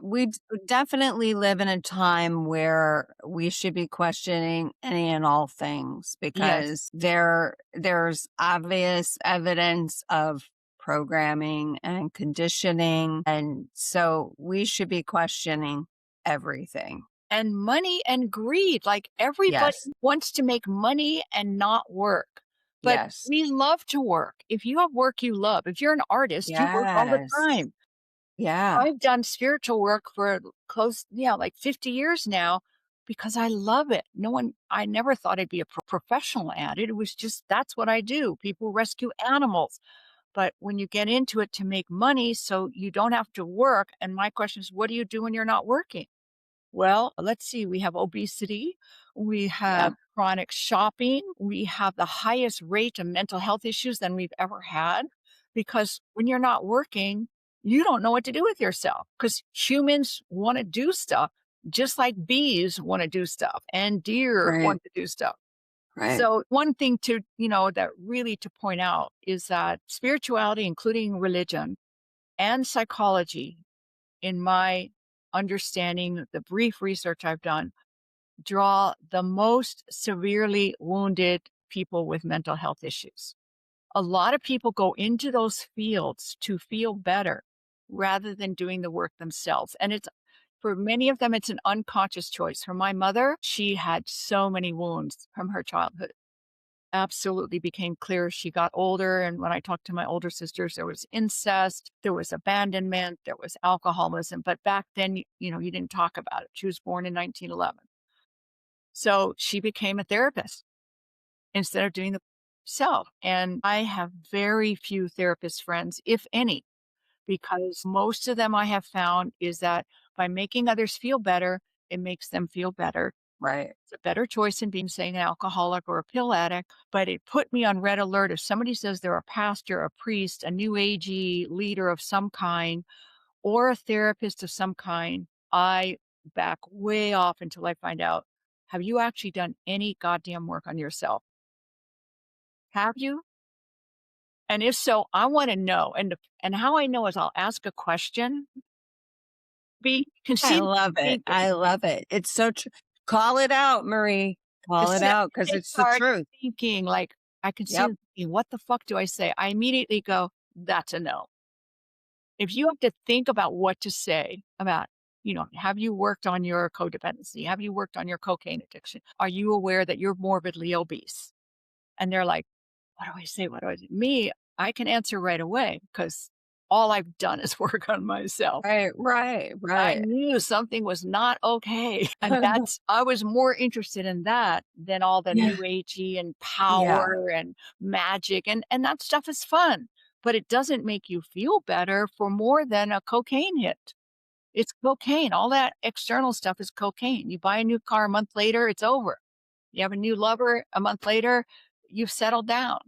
definitely live in a time where we should be questioning any and all things Yes. because there's obvious evidence of programming and conditioning, and so we should be questioning everything. And money and greed. Like everybody Yes. wants to make money and not work. But Yes. we love to work. If you have work you love, if you're an artist, you work all the Yes. time. Yeah. I've done spiritual work for like 50 years now because I love it. I never thought I'd be a professional at it. It was just, that's what I do. People rescue animals. But when you get into it to make money so you don't have to work, and my question is, what do you do when you're not working? Well, let's see. We have obesity. We have Yep. chronic shopping. We have the highest rate of mental health issues than we've ever had because when you're not working, you don't know what to do with yourself because humans want to do stuff just like bees want to do stuff and deer Right. want to do stuff. Right. So one thing that really to point out is that spirituality, including religion and psychology, in my understanding, the brief research I've done, draw the most severely wounded people with mental health issues. A lot of people go into those fields to feel better rather than doing the work themselves. And for many of them, it's an unconscious choice. For my mother, she had so many wounds from her childhood. Absolutely became clear as she got older. And when I talked to my older sisters, there was incest, there was abandonment, there was alcoholism. But back then, you didn't talk about it. She was born in 1911. So she became a therapist instead of doing the self. And I have very few therapist friends, if any, because most of them I have found is that by making others feel better, it makes them feel better. Right. It's a better choice than being, say, an alcoholic or a pill addict. But it put me on red alert. If somebody says they're a pastor, a priest, a new agey leader of some kind, or a therapist of some kind, I back way off until I find out, have you actually done any goddamn work on yourself? Have you? And if so, I want to know. And how I know is I'll ask a question. You can I see love it. thinking. I love it. It's so true. Call it out, Marie. Call it out because They it's the start truth. thinking, like, I can see Yep. them thinking, "What the fuck do I say?" I immediately go, "That's a no." If you have to think about what to say about, have you worked on your codependency? Have you worked on your cocaine addiction? Are you aware that you're morbidly obese? And they're like, "What do I say? What do I say?" Me, I can answer right away because all I've done is work on myself. Right, right, I right. knew something was not okay. And I was more interested in that than all the Yeah. new agey and Yeah, power and magic. And that stuff is fun, but it doesn't make you feel better for more than a cocaine hit. It's cocaine. All that external stuff is cocaine. You buy a new car a month later, it's over. You have a new lover a month later, you've settled down.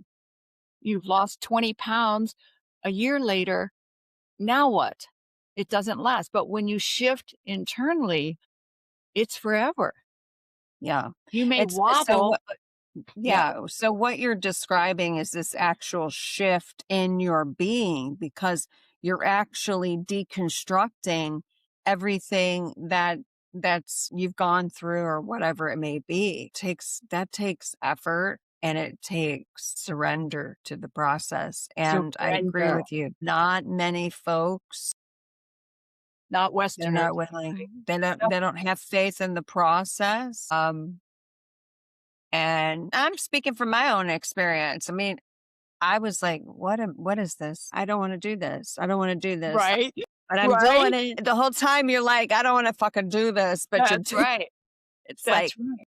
You've lost 20 pounds a year later. Now what? It doesn't last. But when you shift internally, it's forever. yeah. You may It's so wobble, what but yeah, Yeah, so what you're describing is this actual shift in your being because you're actually deconstructing everything that's you've gone through or whatever it may be. Takes effort and it takes surrender to the process. And I agree surrender, with you. Not many folks, not they're Westerners. not willing. No, They don't have faith in the process. And I'm speaking from my own experience. I mean, I was like, what is this? I don't want to do this. I don't want to do this. right? But I'm doing Right? it. The whole time you're like, I don't want to fucking do this, but you That's do. right. It's like, That's right.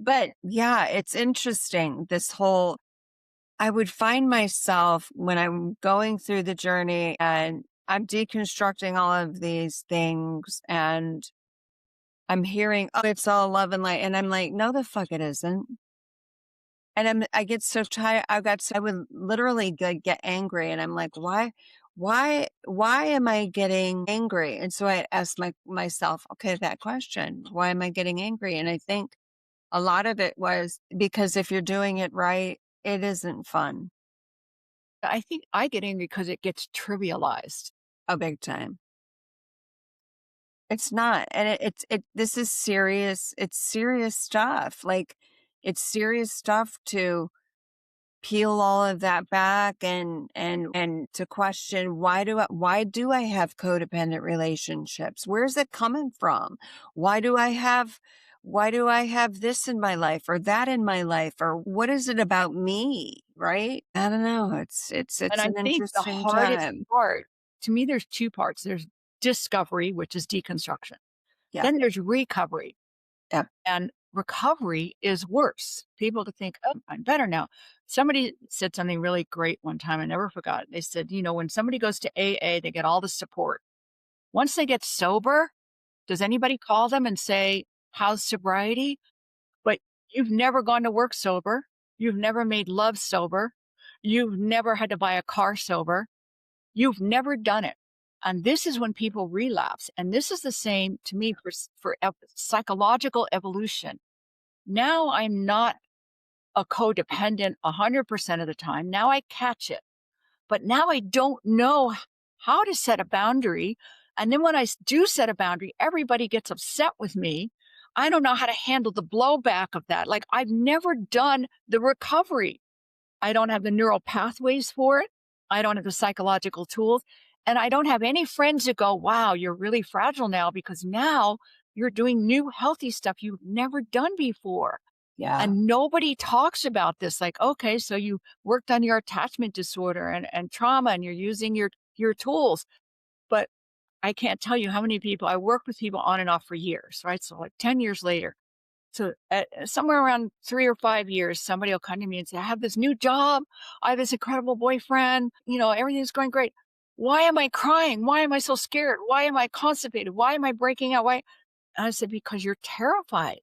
but yeah, it's interesting. This whole, I would find myself when I'm going through the journey and I'm deconstructing all of these things and I'm hearing, oh, it's all love and light. And I'm like, no, the fuck it isn't. And I get so tired. I would literally get angry and I'm like, why am I getting angry? And so I asked myself, okay, that question, why am I getting angry? And I think a lot of it was because if you're doing it right, it isn't fun. I think I get angry because it gets trivialized. A big time. It's not. And this is serious. It's serious stuff. Like it's serious stuff to peel all of that back and to question why do I have codependent relationships? Where's it coming from? Why do I have this in my life or that in my life or what is it about me, right? I don't know. And It's I an think the interesting hardest time. part, to me, there's two parts. There's discovery, which is deconstruction. Yeah. Then there's recovery. Yeah. And recovery is worse. People to think, oh, I'm better now. Somebody said something really great one time. I never forgot it. They said, when somebody goes to AA, they get all the support. Once they get sober, does anybody call them and say, how's sobriety? But you've never gone to work sober. You've never made love sober. You've never had to buy a car sober. You've never done it. And this is when people relapse. And this is the same to me for psychological evolution. Now I'm not a codependent 100% of the time. Now I catch it. But now I don't know how to set a boundary. And then when I do set a boundary, everybody gets upset with me. I don't know how to handle the blowback of that. Like I've never done the recovery. I don't have the neural pathways for it. I don't have the psychological tools. And I don't have any friends that go, wow, you're really fragile now because now you're doing new healthy stuff you've never done before. Yeah. And nobody talks about this. Like, okay, so you worked on your attachment disorder and trauma and you're using your tools. But I can't tell you how many people I work with people on and off for years, right? So like 10 years later. So somewhere around 3 or 5 years, somebody will come to me and say, I have this new job. I have this incredible boyfriend. Everything's going great. Why am I crying? Why am I so scared? Why am I constipated? Why am I breaking out? Why? And I said, because you're terrified.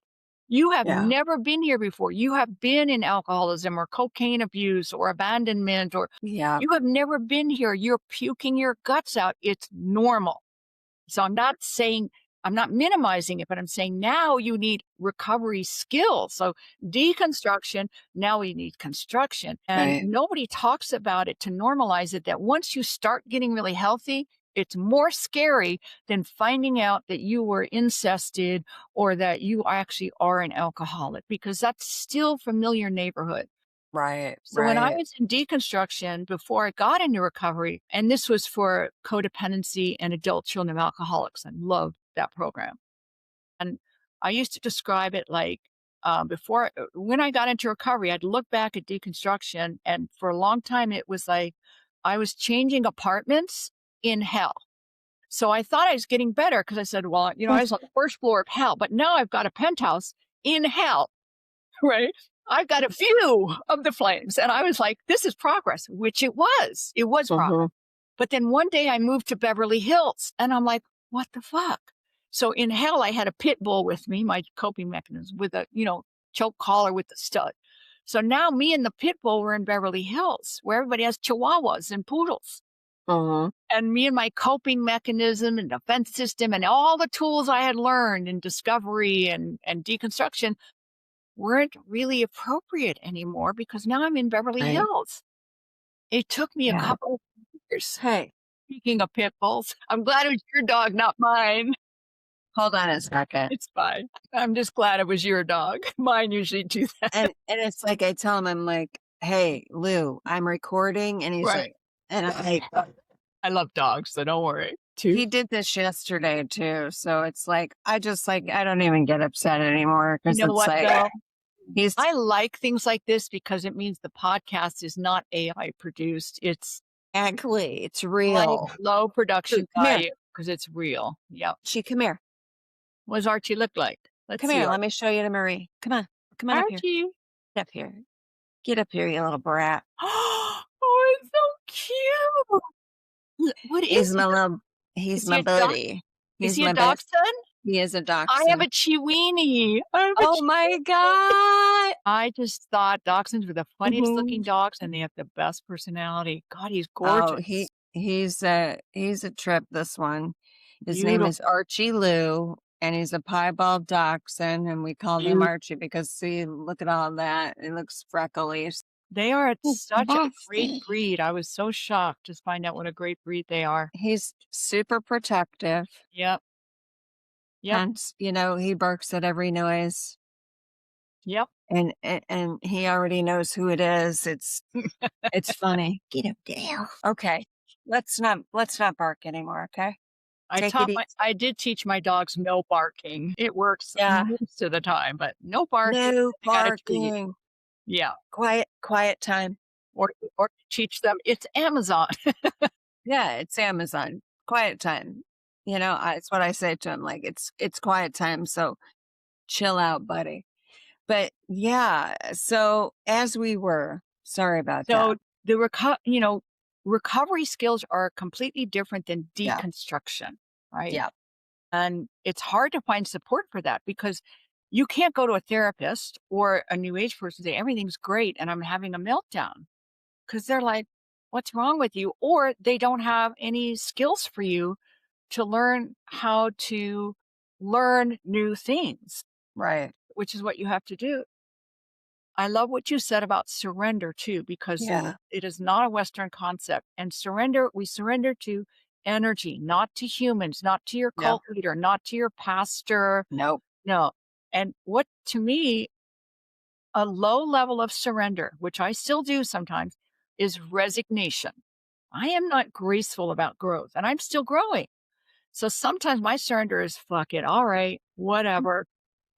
You have Yeah. never been here before. You have been in alcoholism or cocaine abuse or abandonment, or Yeah. you have never been here. You're puking your guts out. It's normal. So I'm not minimizing it, but I'm saying now you need recovery skills. So deconstruction, now we need construction. And Right. nobody talks about it to normalize it that once you start getting really healthy, it's more scary than finding out that you were incested or that you actually are an alcoholic because that's still familiar neighborhood. Right. So when I Right. was in deconstruction before I got into recovery, and this was for codependency and adult children of alcoholics, I loved that program. And I used to describe it like when I got into recovery, I'd look back at deconstruction, and for a long time, it was like I was changing apartments in hell. So I thought I was getting better because I said, well, I was on the first floor of hell, but now I've got a penthouse in hell, right? I've got a view of the flames. And I was like, this is progress, which it was. It was progress. But then one day I moved to Beverly Hills and I'm like, what the fuck? So in hell, I had a pit bull with me, my coping mechanism with a, choke collar with the stud. So now me and the pit bull were in Beverly Hills where everybody has chihuahuas and poodles. And me and my coping mechanism and defense system and all the tools I had learned in discovery and deconstruction weren't really appropriate anymore because now I'm in Beverly Right. Hills. It took me a Yeah. couple of years. Hey, Speaking of pit bulls, I'm glad it was your dog, not mine. hold on a second. It's fine. I'm just glad it was your dog. Mine usually do that. And it's like I tell him, I'm like, hey, Lou, I'm recording. And he's Right. like, and I love dogs, so don't worry. he did this yesterday too. So it's like, I don't even get upset anymore You because know it's what, like, though? he's I like things like this because it means the podcast is not AI produced. It's exactly, it's like real. low production Come here. value because it's real. Yep. Come here. What does Archie look like? Let's Come see. here. Let me show you to Marie. Come on. Come on up here. Archie. Get up here. Get up here, you little brat. Oh, it's so cute. What is He's he? my little, Is he's he my a dog? buddy. Is He's he a my best. dachshund? He is a I have a dachshund. Chiweenie. Oh my God. I just thought dachshunds were the funniest looking dogs and they have the best personality. God, he's Oh, gorgeous. he's a trip, this one. His name Beautiful. is Archie Lou, and he's a piebald dachshund, and we called him Archie because, see, look at all that. It looks freckly. They are such a great Bossy. breed. I was so shocked to find out what a great breed they are. He's super protective. Yep. Yep. Hence, he barks at every noise. Yep. And he already knows who it is. It's funny. Get him down. Okay. Let's not bark anymore, okay? Take it easy. I did teach my dogs no barking. It works Yeah. most of the time, but no barking. No I gotta treat. barking. Yeah. Quiet time. Or teach them it's Amazon. Yeah, it's Amazon. Quiet time. It's what I say to him. Like, it's quiet time. So chill out, buddy. But yeah, so as we were, sorry about So that. the recovery skills are completely different than Yeah. deconstruction, right? Yeah. And it's hard to find support for that because you can't go to a therapist or a new age person and say everything's great and I'm having a meltdown because they're like, what's wrong with you? Or they don't have any skills for you to learn how to learn new things, Right. which is what you have to do. I love what you said about surrender too, because Yeah. it is not a Western concept. And we surrender to energy, not to humans, not to your No. cult leader, not to your pastor. Nope. No. And what to me, a low level of surrender, which I still do sometimes, is resignation. I am not graceful about growth and I'm still growing. So sometimes my surrender is fuck it. All right, whatever.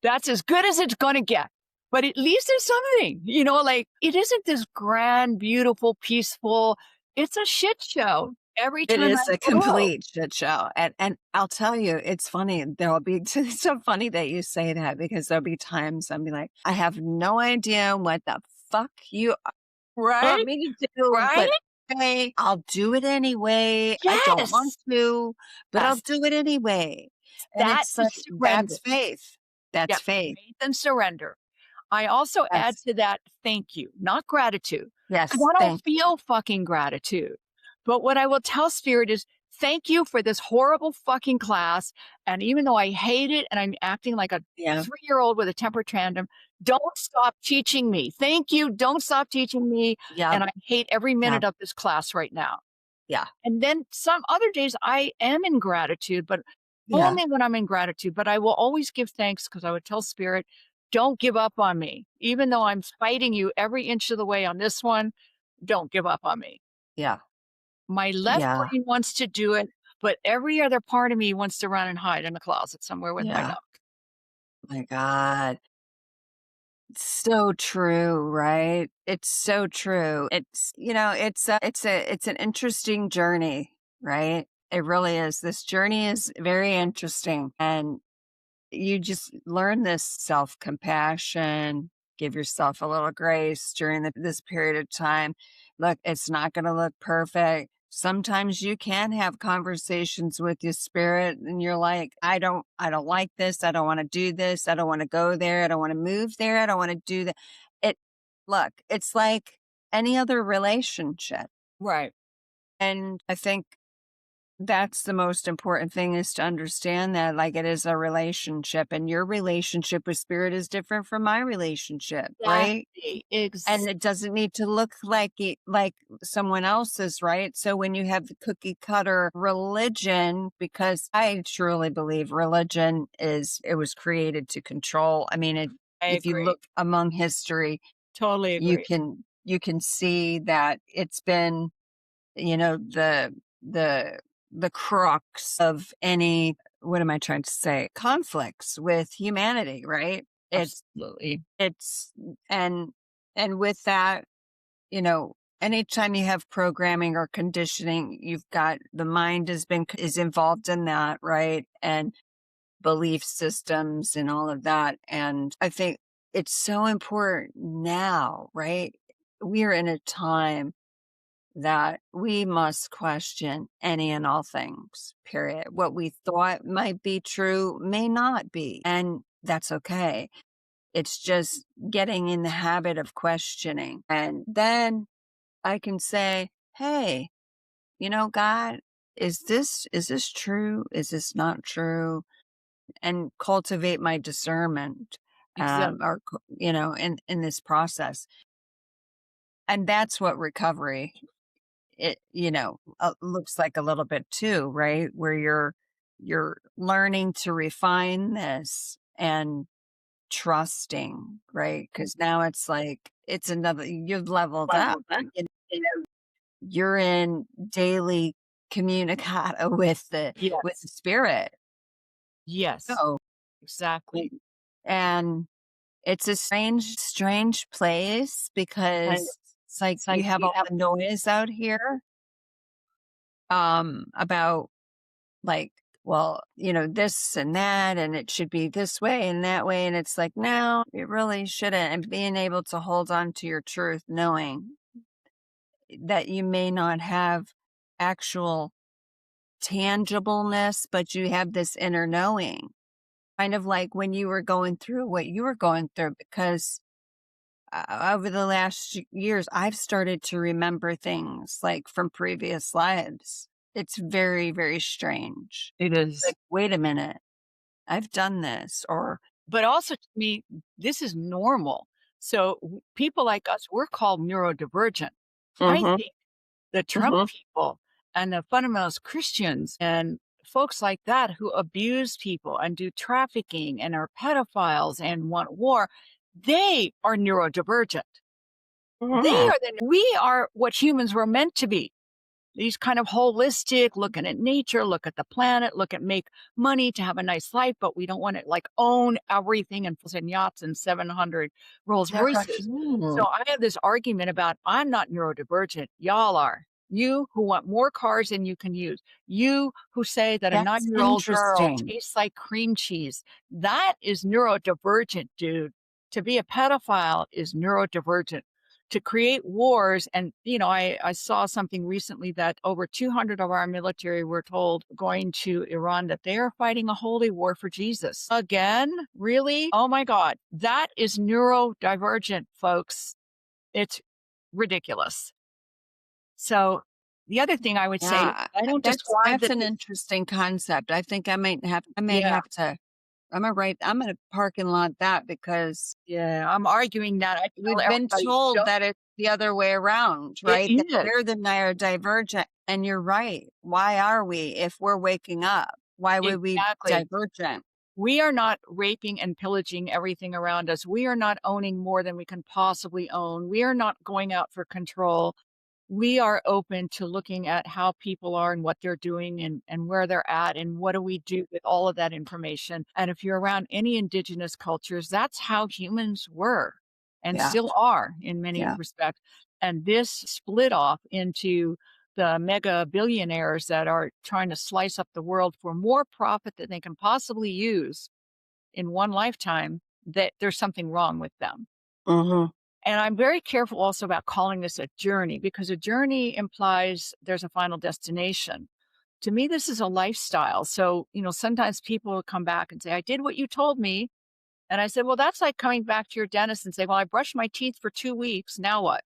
That's as good as it's going to get. But at least there's something, like it isn't this grand, beautiful, peaceful. It's a shit show every time. It is I a grow. complete shit show. And I'll tell you, it's funny. There'll be, it's so funny that you say that because there'll be times I'll be like, I have no idea what the fuck you Right? want me to do, Right? but hey, I'll do it anyway. I don't want Yes. to, but I'll Yes. do it anyway. And That it's is like, surrender. that's faith. That's Yeah, faith. faith and surrender. I also add to that thank you, not gratitude. Yes. Because I don't feel fucking gratitude. But what I will tell Spirit is thank you for this horrible fucking class. And even though I hate it and I'm acting like a 3-year-old with a temper tantrum, don't stop teaching me. Thank you. Don't stop teaching me. Yeah. And I hate every minute of this class right now. Yeah. And then some other days I am in gratitude, but only when I'm in gratitude. But I will always give thanks because I would tell Spirit, don't give up on me. Even though I'm fighting you every inch of the way on this one, don't give up on me. Yeah. My left brain wants to do it, but every other part of me wants to run and hide in a closet somewhere with my dog. My God. It's so true, right? It's so true. It's, it's an interesting journey, right? It really is. This journey is very interesting. And you just learn this self compassion, give yourself a little grace during this period of time. Look, it's not going to look perfect. Sometimes you can have conversations with your spirit and you're like, I don't like this. I don't want to do this. I don't want to go there. I don't want to move there. I don't want to do that. It, look, it's like any other relationship. Right. And I think that's the most important thing, is to understand that like it is a relationship, and your relationship with spirit is different from my relationship, right? Exactly. And it doesn't need to look like someone else's, right? So when you have the cookie cutter religion, because I truly believe religion it was created to control. I mean, I if you agree. look among history, Totally you agree. can see that it's been, you know, the the crux of any, what am I trying to say, conflicts with humanity, right? Absolutely. It's and with that, you know, anytime you have programming or conditioning, you've got the mind is involved in that, right? And belief systems and all of that. And I think it's so important now, right? We are in a time that we must question any and all things, period. What we thought might be true may not be, and that's okay. It's just getting in the habit of questioning. And then I can say, hey, you know, God, is this true? Is this not true? And cultivate my discernment, Exactly. you know, in this process. And that's what recovery, it, you know, looks like a little bit too, right? Where you're learning to refine this and trusting, right? Because now it's like it's another, you've leveled up. You know, you're in daily communicata with the Yes. spirit. Yes. So, Exactly. and it's a strange place, And because it's like it's you like have you all have the noise out here about, like, well, you know, this and that, and it should be this way and that way. And it's like, no, it really shouldn't. And being able to hold on to your truth, knowing that you may not have actual tangibleness, but you have this inner knowing, kind of like when you were going through what you were going through, because over the last years, I've started to remember things like from previous lives. It's very, very strange. it is. Like, wait a minute, I've done this, or But also to me, this is normal. So people like us, we're called neurodivergent. I mhm, think the Trump mhm, people and the fundamentalist Christians and folks like that who abuse people and do trafficking and are pedophiles and want war, they are neurodivergent. They mhm. are we are what humans were meant to be. These kind of holistic, looking at nature, look at the planet, look at make money to have a nice life, but we don't want to like own everything and yachts and 700 Rolls Yeah, Royces. mhm. So I have this argument about I'm not neurodivergent. Y'all are. You who want more cars than you can use. You who say that a That's 9-year-old girl interesting. tastes like cream cheese. That is neurodivergent, dude. To be a pedophile is neurodivergent. To create wars, and I saw something recently that over 200 of our military were told going to Iran that they are fighting a holy war for Jesus again. Really? Oh my god, that is neurodivergent, folks. It's ridiculous. So the other thing I would say, Yeah, I don't describe that's this an as, interesting concept. I think I may yeah, have to, I'm gonna parking lot that, because yeah, I'm arguing that. I tell we've been everybody told don't. that it's the other way around, It right? That is. we're the neurodivergent, and you're right. Why are we, if we're waking up? Why would we be Exactly. divergent? We are not raping and pillaging everything around us. We are not owning more than we can possibly own. We are not going out for control. We are open to looking at how people are and what they're doing and where they're at and what do we do with all of that information. And if you're around any indigenous cultures, that's how humans were and Yeah, still are in many yeah. respects. And this split off into the mega billionaires that are trying to slice up the world for more profit than they can possibly use in one lifetime, that there's something wrong with them. Mhm. And I'm very careful also about calling this a journey because a journey implies there's a final destination. To me, this is a lifestyle. So, sometimes people will come back and say, I did what you told me. And I said, well, that's like coming back to your dentist and say, well, I brushed my teeth for 2 weeks. Now what?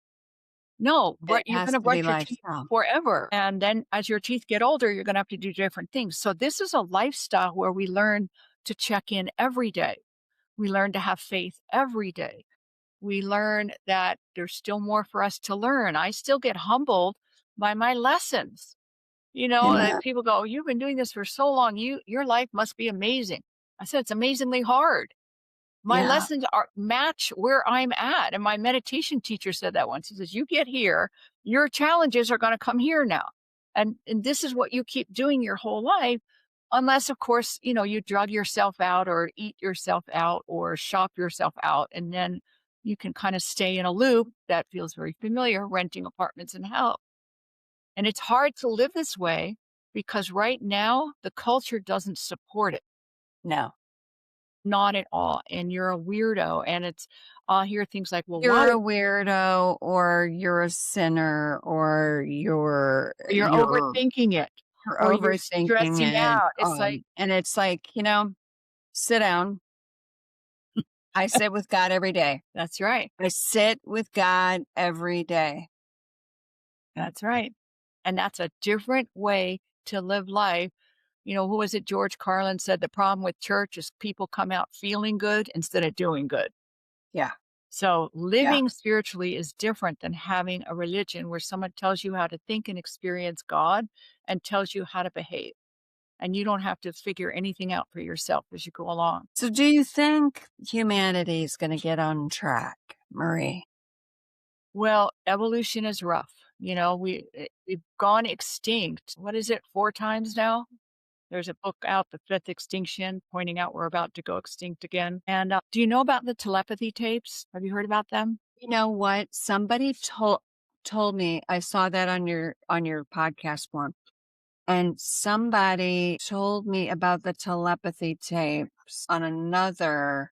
No, It but you're has going to to brush be your teeth lifestyle. forever. And then as your teeth get older, you're going to have to do different things. So this is a lifestyle where we learn to check in every day. We learn to have faith every day. We learn that there's still more for us to learn. I still get humbled by my lessons. Amen. People go, "You've been doing this for so long. Your life must be amazing." I said, "It's amazingly hard. My Yeah. lessons are match where I'm at." And my meditation teacher said that once. He says, "You get here, your challenges are going to come here now. And this is what you keep doing your whole life, unless of course, you drug yourself out or eat yourself out or shop yourself out and then you can kind of stay in a loop that feels very familiar, renting apartments and hell. And it's hard to live this way because right now the culture doesn't support it. No. Not at all. And you're a weirdo. And I'll hear things like, well, You're why a weirdo or you're a sinner or you're you're overthinking it you're or you're overthinking stressing it. out? It's like, And it's like, sit down. I sit with God every day. that's right. I sit with God every day. That's right. And that's a different way to live life. Who was it? George Carlin said the problem with church is people come out feeling good instead of doing good. Yeah. So Yeah. living spiritually is different than having a religion where someone tells you how to think and experience God and tells you how to behave. And you don't have to figure anything out for yourself as you go along. So do you think humanity is going to get on track, Marie? Well, evolution is rough. We've gone extinct. What is it? 4 times now? There's a book out, The Fifth Extinction, pointing out we're about to go extinct again. And do you know about the telepathy tapes? Have you heard about them? You know what? Somebody told me, I saw that on your podcast form. And somebody told me about the telepathy tapes on another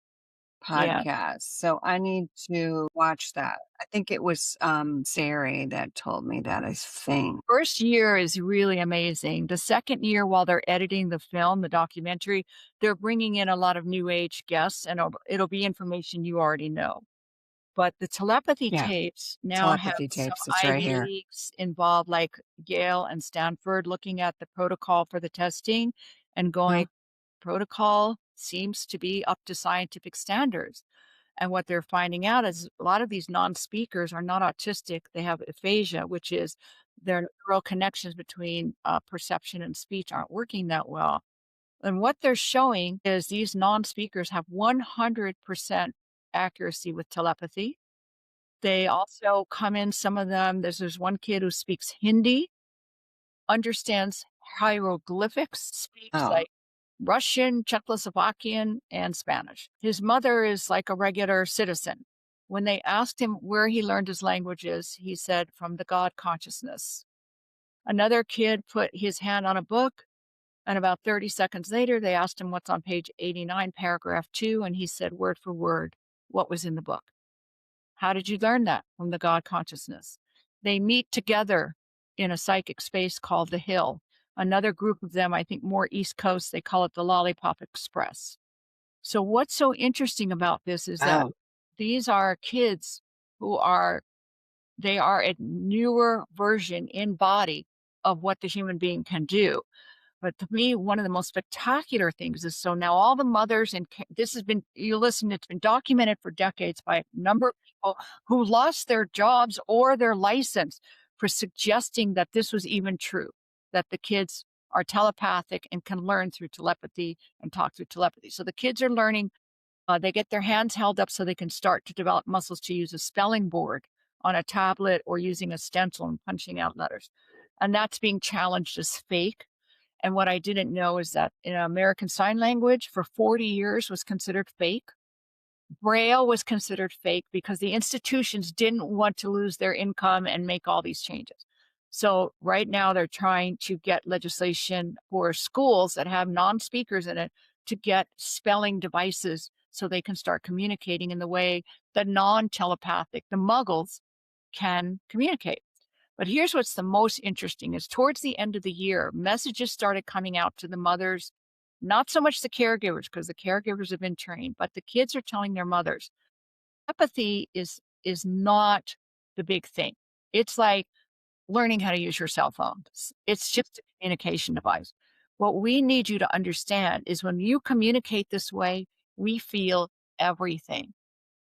Yeah. podcast. So I need to watch that. I think it was Sari that told me that, I think. First year is really amazing. The second year, while they're editing the film, the documentary, they're bringing in a lot of new age guests, and it'll be information you already know. But the telepathy Yeah, tapes now have telepathy some tapes. It's right Ivy here. Leagues involved, like Yale and Stanford, looking at the protocol for the testing and Huh? going, protocol seems to be up to scientific standards. And what they're finding out is a lot of these non-speakers are not autistic. They have aphasia, which is their neural connections between perception and speech aren't working that well. And what they're showing is these non-speakers have 100% accuracy with telepathy. They also come in, some of them, there's one kid who speaks Hindi, understands hieroglyphics, speaks Oh, like Russian, Czechoslovakian, and Spanish. His mother is like a regular citizen. When they asked him where he learned his languages, he said from the God consciousness. Another kid put his hand on a book, and about 30 seconds later, they asked him what's on page 89, paragraph 2, and he said word for word what was in the book. How did you learn that? From the God consciousness. They meet together in a psychic space called the Hill. Another group of them, I think more East Coast, they call it the Lollipop Express. So what's so interesting about this is that oh, these are kids who they are a newer version in body of what the human being can do. But to me, one of the most spectacular things is, so now all the mothers, and this has been, you listen, it's been documented for decades by a number of people who lost their jobs or their license for suggesting that this was even true, that the kids are telepathic and can learn through telepathy and talk through telepathy. So the kids are learning, they get their hands held up so they can start to develop muscles to use a spelling board on a tablet or using a stencil and punching out letters. And that's being challenged as fake. And what I didn't know is that in American Sign Language for 40 years was considered fake. Braille was considered fake because the institutions didn't want to lose their income and make all these changes. So right now they're trying to get legislation for schools that have non-speakers in it to get spelling devices so they can start communicating in the way the non-telepathic, the muggles, can communicate. But here's what's the most interesting is towards the end of the year, messages started coming out to the mothers, not so much the caregivers, because the caregivers have been trained, but the kids are telling their mothers, empathy is not the big thing. It's like learning how to use your cell phone. It's just a communication device. What we need you to understand is when you communicate this way, we feel everything.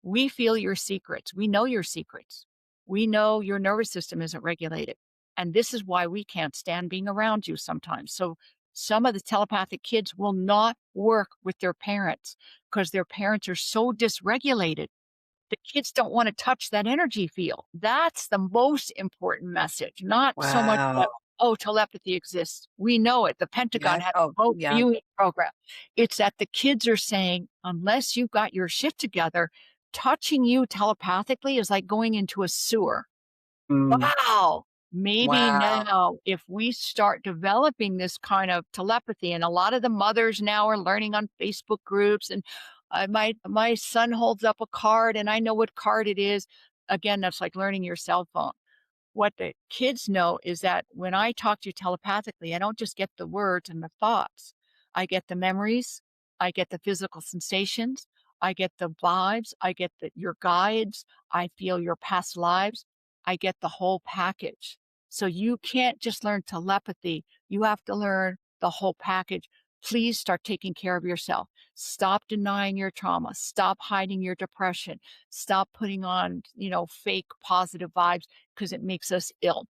We feel your secrets. We know your secrets. We know your nervous system isn't regulated. And this is why we can't stand being around you sometimes. So some of the telepathic kids will not work with their parents because their parents are so dysregulated. The kids don't want to touch that energy field. That's the most important message, not so much Wow. that, oh, telepathy exists. We know it. The Pentagon Yeah. had Oh, a remote yeah. viewing program. It's that the kids are saying, unless you've got your shit together, touching you telepathically is like going into a sewer. Mm, Wow. Maybe wow. now, if we start developing this kind of telepathy, and a lot of the mothers now are learning on Facebook groups, and my son holds up a card, and I know what card it is. Again, that's like learning your cell phone. What the kids know is that when I talk to you telepathically, I don't just get the words and the thoughts. I get the memories, I get the physical sensations, I get the vibes, I get your guides, I feel your past lives, I get the whole package. So you can't just learn telepathy, you have to learn the whole package. Please start taking care of yourself. Stop denying your trauma. Stop hiding your depression. Stop putting on, fake positive vibes because it makes us ill.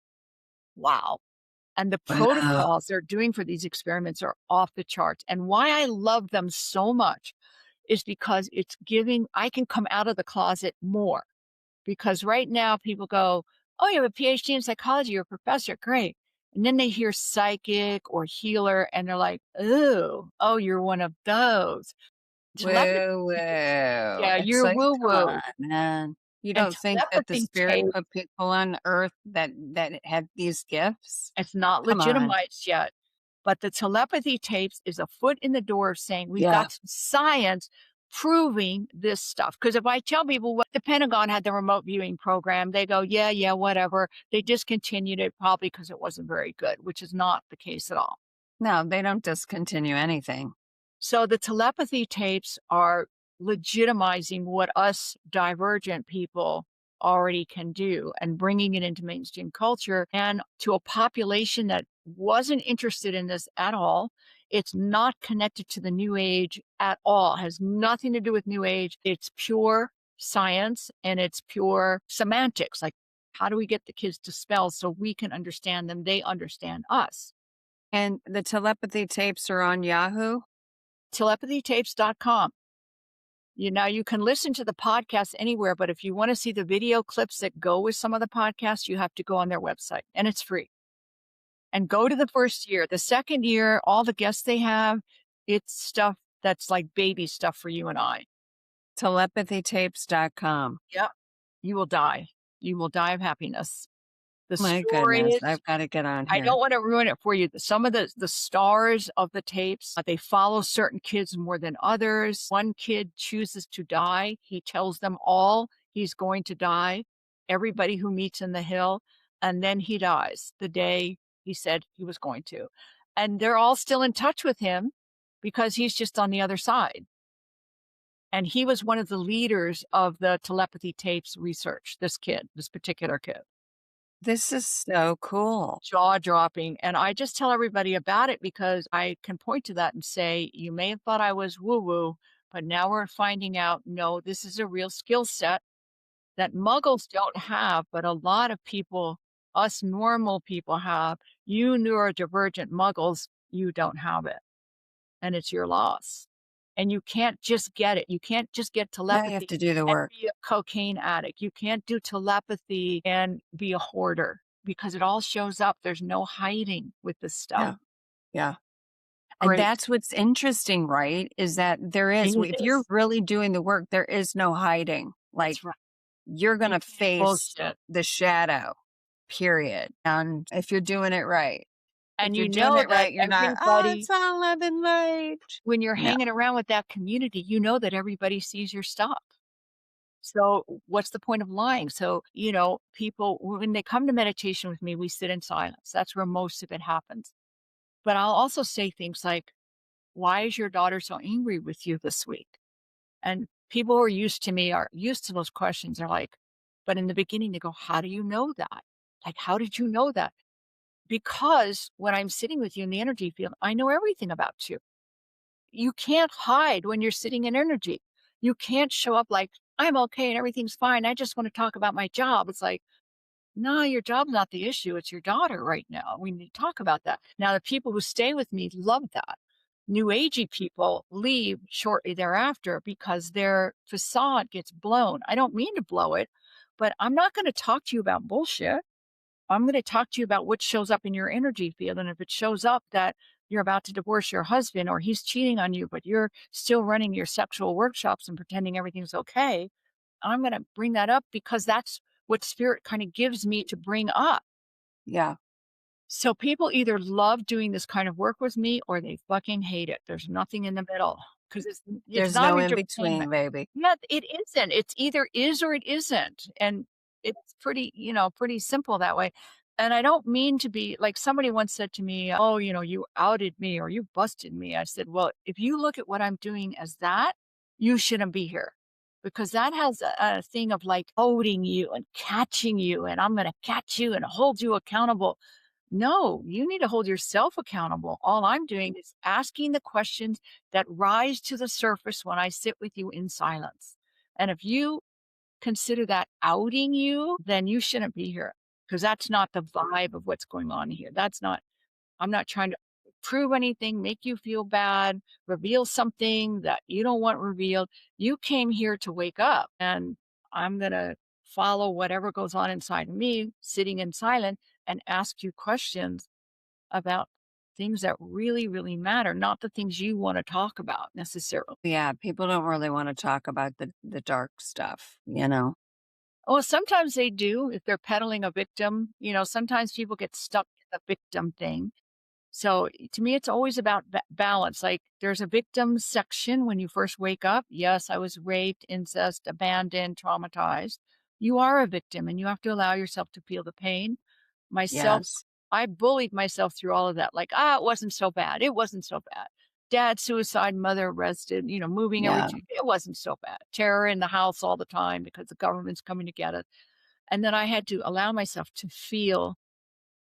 Wow. And the Wow. protocols they're doing for these experiments are off the charts. And why I love them so much is because it's giving, I can come out of the closet more. Because right now people go, oh, you have a PhD in psychology, you're a professor, great. And then they hear psychic or healer and they're like, oh, you're one of those. Telepathy Woo tapes, woo. yeah, It's you're like, woo come on, woo. man. You And don't think that the telepathy spirit tape, put people on earth that have these gifts? it's not Come on. legitimized yet, but the telepathy tapes is a foot in the door saying we've Yeah. got some science proving this stuff. Because if I tell people what the Pentagon had the remote viewing program, they go, yeah, yeah, whatever. They discontinued it probably because it wasn't very good, which is not the case at all. No, they don't discontinue anything. So the telepathy tapes are legitimizing what us divergent people already can do and bringing it into mainstream culture and to a population that wasn't interested in this at all. It's not connected to the new age at all, has nothing to do with new age. It's pure science and it's pure semantics. Like, how do we get the kids to spell so we can understand them? They understand us. And the telepathy tapes are on Yahoo? Telepathytapes.com. You can listen to the podcast anywhere, but if you want to see the video clips that go with some of the podcasts, you have to go on their website and it's free. And go to the first year. The second year, all the guests they have, it's stuff that's like baby stuff for you and I. Telepathytapes.com. Yep. You will die. You will die of happiness. The My goodness, stories, I've got to get on I here. don't want to ruin it for you. Some of the stars of the tapes, they follow certain kids more than others. One kid chooses to die. He tells them all he's going to die, everybody who meets in the hill, and then he dies the day he said he was going to. And they're all still in touch with him because he's just on the other side. And he was one of the leaders of the telepathy tapes research, this particular kid. This is so cool. Jaw dropping. And I just tell everybody about it because I can point to that and say, you may have thought I was woo woo, but now we're finding out no, this is a real skill set that muggles don't have, but a lot of people, us normal people have. You neurodivergent muggles, you don't have it. And it's your loss. And you can't just get it. You can't just get Now you have telepathy to do the and work. be a cocaine addict. You can't do telepathy and be a hoarder because it all shows up. There's no hiding with this stuff. Yeah. Yeah. And Great. that's what's interesting, right? Is that there is, It if you're is. really doing the work, there is no hiding. Like That's right. you're going You to can't face bullshit. the shadow. period. And if you're doing it right, if And you're you doing know it that right, you're not, oh, everybody it's all love and light. when you're No. hanging around with that community, you know that everybody sees your stuff. So, what's the point of lying? So, people, when they come to meditation with me, we sit in silence. That's where most of it happens. But I'll also say things like, "Why is your daughter so angry with you this week?" And people who are used to me are used to those questions. They're like, but in the beginning, they go, "How do you know that? Like, how did you know that?" Because when I'm sitting with you in the energy field, I know everything about you. You can't hide when you're sitting in energy. You can't show up like, "I'm okay and everything's fine. I just want to talk about my job." It's like, no, your job's not the issue. It's your daughter right now. We need to talk about that. Now, the people who stay with me love that. New agey people leave shortly thereafter because their facade gets blown. I don't mean to blow it, but I'm not going to talk to you about bullshit. I'm going to talk to you about what shows up in your energy field. And if it shows up that you're about to divorce your husband or he's cheating on you, but you're still running your sexual workshops and pretending everything's okay, I'm going to bring that up because that's what spirit kind of gives me to bring up. Yeah. So people either love doing this kind of work with me or they fucking hate it. There's nothing in the middle because it's There's not no in entertainment. between, baby. Yeah, it isn't. It's either is or it isn't. And it's pretty, pretty simple that way. And I don't mean to be like somebody once said to me, "Oh, you outed me or you busted me." I said, "Well, if you look at what I'm doing as that, you shouldn't be here." Because that has a thing of like holding you and catching you, and I'm going to catch you and hold you accountable. No, you need to hold yourself accountable. All I'm doing is asking the questions that rise to the surface when I sit with you in silence. And if you consider that outing you, then you shouldn't be here because that's not the vibe of what's going on here. I'm not trying to prove anything, make you feel bad, reveal something that you don't want revealed. You came here to wake up, and I'm going to follow whatever goes on inside of me, sitting in silence, and ask you questions about things that really, really matter, not the things you want to talk about necessarily. Yeah. People don't really want to talk about the dark stuff, you know? Well, sometimes they do if they're peddling a victim. Sometimes people get stuck in the victim thing. So to me, it's always about balance. Like there's a victim section when you first wake up. Yes, I was raped, incest, abandoned, traumatized. You are a victim and you have to allow yourself to feel the pain. Myself, Yes. I bullied myself through all of that. Like, it wasn't so bad. It wasn't so bad. Dad, suicide, mother arrested, moving every Yeah. two. It wasn't so bad. Terror in the house all the time because the government's coming to get us. And then I had to allow myself to feel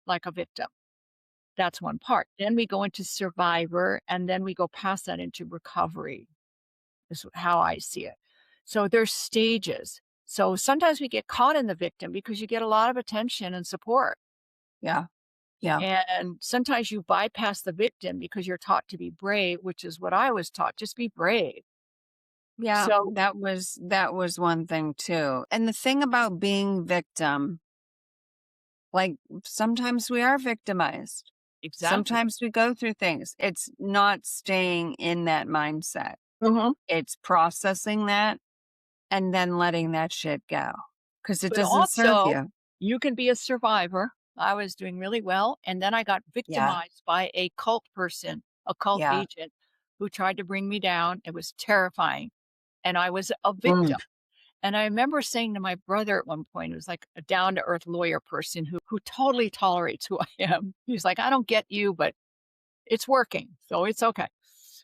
like a victim. That's one part. Then we go into survivor, and then we go past that into recovery, is how I see it. So there's stages. So sometimes we get caught in the victim because you get a lot of attention and support. Yeah. Yeah. And sometimes you bypass the victim because you're taught to be brave, which is what I was taught. Just be brave. Yeah. So That was one thing too. And the thing about being victim, like sometimes we are victimized. exactly. Sometimes we go through things. It's not staying in that mindset. Mhm. It's processing that and then letting that shit go because it But doesn't serve also, you. you can be a survivor. I was doing really well. And then I got Yeah. victimized by a cult person, a cult Yeah. agent who tried to bring me down. It was terrifying. And I was a Mm. victim. And I remember saying to my brother at one point, who was like a down to earth lawyer person who totally tolerates who I am. He's like, "I don't get you, but it's working. So it's okay."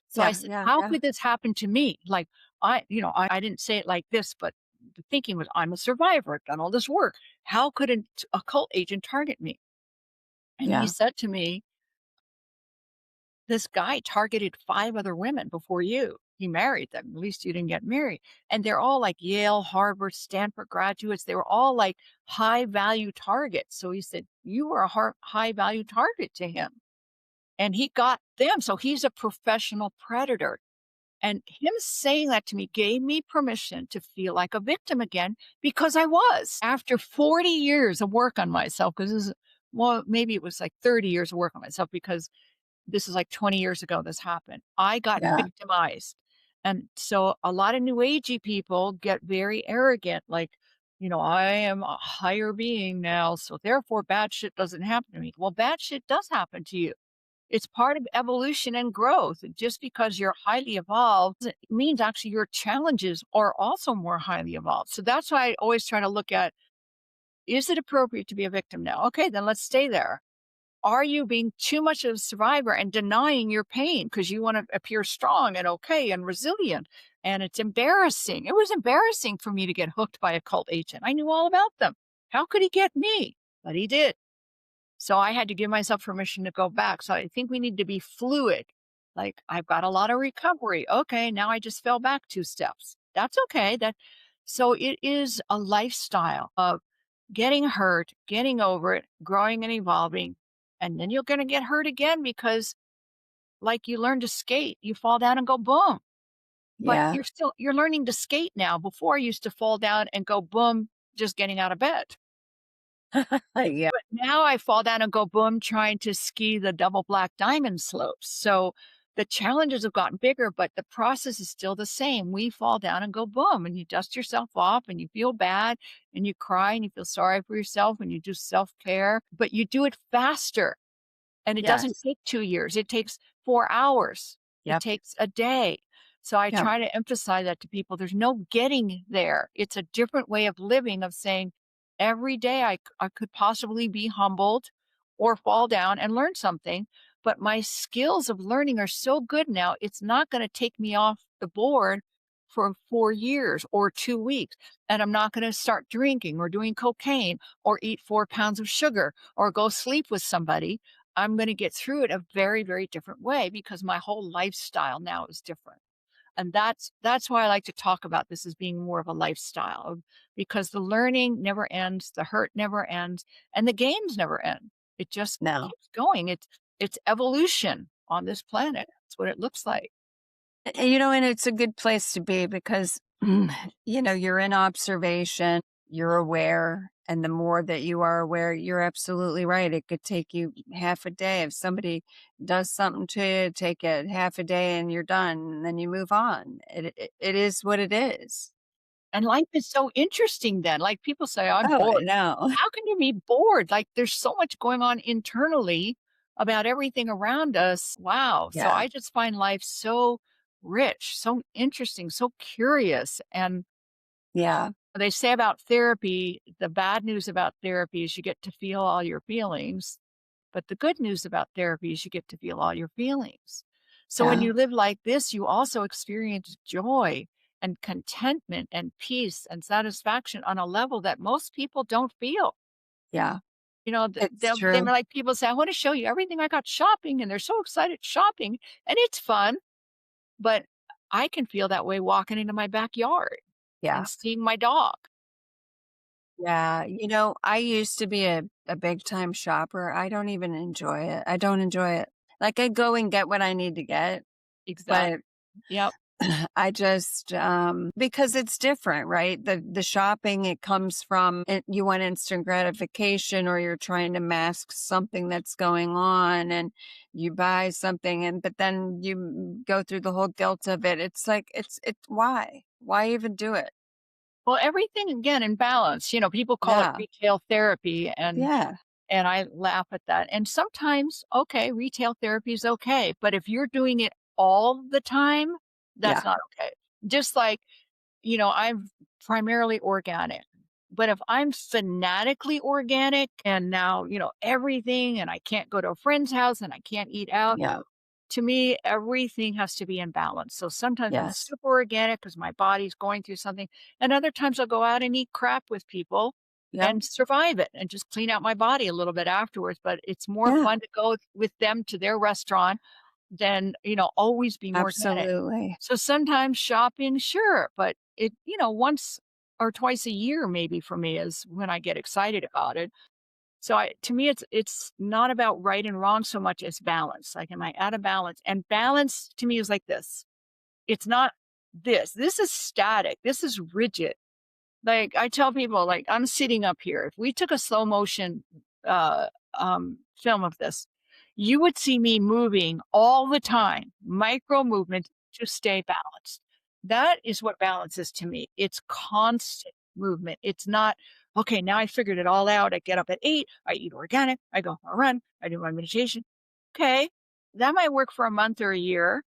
So I Yeah. said, Yeah. "How Yeah. could this happen to me?" Like, I didn't say it like this, but the thinking was, I'm a survivor. I've done all this work. How could a cult agent target me? And he Yeah. said to me, "This guy targeted 5 other women before you. He married them. At least you didn't get married. And they're all like Yale, Harvard, Stanford graduates. They were all like high value targets." So he said, "You were a high value target to him." And he got them. So he's a professional predator. And him saying that to me gave me permission to feel like a victim again because I was. After 40 years of work on myself, because this is, well, maybe it was like 30 years of work on myself because this is like 20 years ago this happened. I got Yeah. victimized. And so a lot of new agey people get very arrogant, like, I am a higher being now, so therefore bad shit doesn't happen to me. Well, bad shit does happen to you. It's part of evolution and growth. Just because you're highly evolved means actually your challenges are also more highly evolved. So that's why I always try to look at, is it appropriate to be a victim now? Okay, then let's stay there. Are you being too much of a survivor and denying your pain because you want to appear strong and okay and resilient? And it's embarrassing. It was embarrassing for me to get hooked by a cult agent. I knew all about them. How could he get me? But he did. So I had to give myself permission to go back. So I think we need to be fluid. Like, I've got a lot of recovery. Okay, now I just fell back 2 steps. That's okay. So it is a lifestyle of getting hurt, getting over it, growing and evolving. And then you're going to get hurt again because, like, you learn to skate, you fall down and go boom. But Yeah. you're learning to skate now. Before I used to fall down and go boom just getting out of bed. Yeah. But now I fall down and go boom trying to ski the double black diamond slopes. So the challenges have gotten bigger, but the process is still the same. We fall down and go boom, and you dust yourself off and you feel bad and you cry and you feel sorry for yourself and you do self care, but you do it faster. And it doesn't Yes. take 2 years, it takes 4 hours, it Yep. takes a day. So I Yep. try to emphasize that to people, there's no getting there. It's a different way of living, of saying, "Every day I could possibly be humbled or fall down and learn something, but my skills of learning are so good now, it's not gonna take me off the board for 4 years or 2 weeks, and I'm not gonna start drinking or doing cocaine or eat 4 pounds of sugar or go sleep with somebody. I'm gonna get through it a very, very different way because my whole lifestyle now is different. And that's why I like to talk about this as being more of a lifestyle because the learning never ends, the hurt never ends, and the games never end. It just No. keeps going. It's evolution on this planet. That's what it looks like. And it's a good place to be because, you're in observation, you're aware. And the more that you are aware, you're absolutely right. It could take you half a day. If somebody does something to you, take it half a day and you're done. And then you move on. It is what it is. And life is so interesting then. Like people say, I'm Oh, I bored. know. How can you be bored? Like there's so much going on internally about everything around us. Wow. So Yeah. I just find life so rich, so interesting, so curious. And Yeah. they say about therapy, the bad news about therapy is you get to feel all your feelings. But the good news about therapy is you get to feel all your feelings. So when Yeah. you live like this, you also experience joy and contentment and peace and satisfaction on a level that most people don't feel. Yeah. It's They true. like people say, I want to show you everything I got shopping. And they're so excited shopping. And it's fun. But I can feel that way walking into my backyard and Yeah. seeing my dog. Yeah, I used to be a big time shopper. I don't even enjoy it. I don't enjoy it. Like I go and get what I need to get, Exactly. but Yep. I just because it's different, right? The shopping it comes from you want instant gratification or you're trying to mask something that's going on and you buy something and but then you go through the whole guilt of it. It's like it's why? Why even do it? Well, everything again in balance. People call it Yeah. retail therapy, Yeah. and I laugh at that. And sometimes, okay, retail therapy is okay. But if you're doing it all the time, that's Yeah. not okay. Just like, I'm primarily organic. But if I'm fanatically organic and now, everything, and I can't go to a friend's house and I can't eat out, Yeah. to me, everything has to be in balance. So sometimes I'm Yes. super organic because my body's going through something. And other times I'll go out and eat crap with people Yeah. and survive it and just clean out my body a little bit afterwards. But it's more Yeah. fun to go with them to their restaurant than, always being organic. Absolutely. So sometimes shopping, sure. But once or twice a year, maybe for me is when I get excited about it. So to me, it's not about right and wrong so much as balance. Like, am I out of balance? And balance to me is like this. It's not this. This is static. This is rigid. Like I tell people, like I'm sitting up here. If we took a slow motion uh, film of this, you would see me moving all the time, micro movements to stay balanced. That is what balance is to me. It's constant. movement. It's not, okay, now I figured it all out. I get up at 8, I eat organic, I go for a run, I do my meditation. Okay, that might work for a month or a year,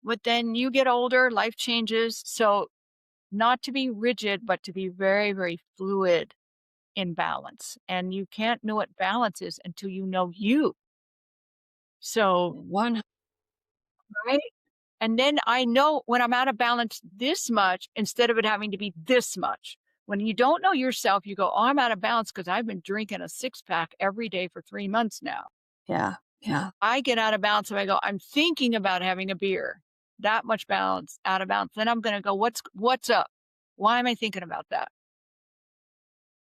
but then you get older, life changes. So, not to be rigid, but to be very, very fluid in balance. And you can't know what balance is until you know you. So, One, right? And then I know when I'm out of balance this much instead of it having to be this much. When you don't know yourself, you go, oh, I'm out of balance because I've been drinking a 6 pack every day for 3 months now. yeah, yeah. I get out of balance and I go, I'm thinking about having a beer. That much balance, out of balance. Then I'm gonna go, what's up? Why am I thinking about that?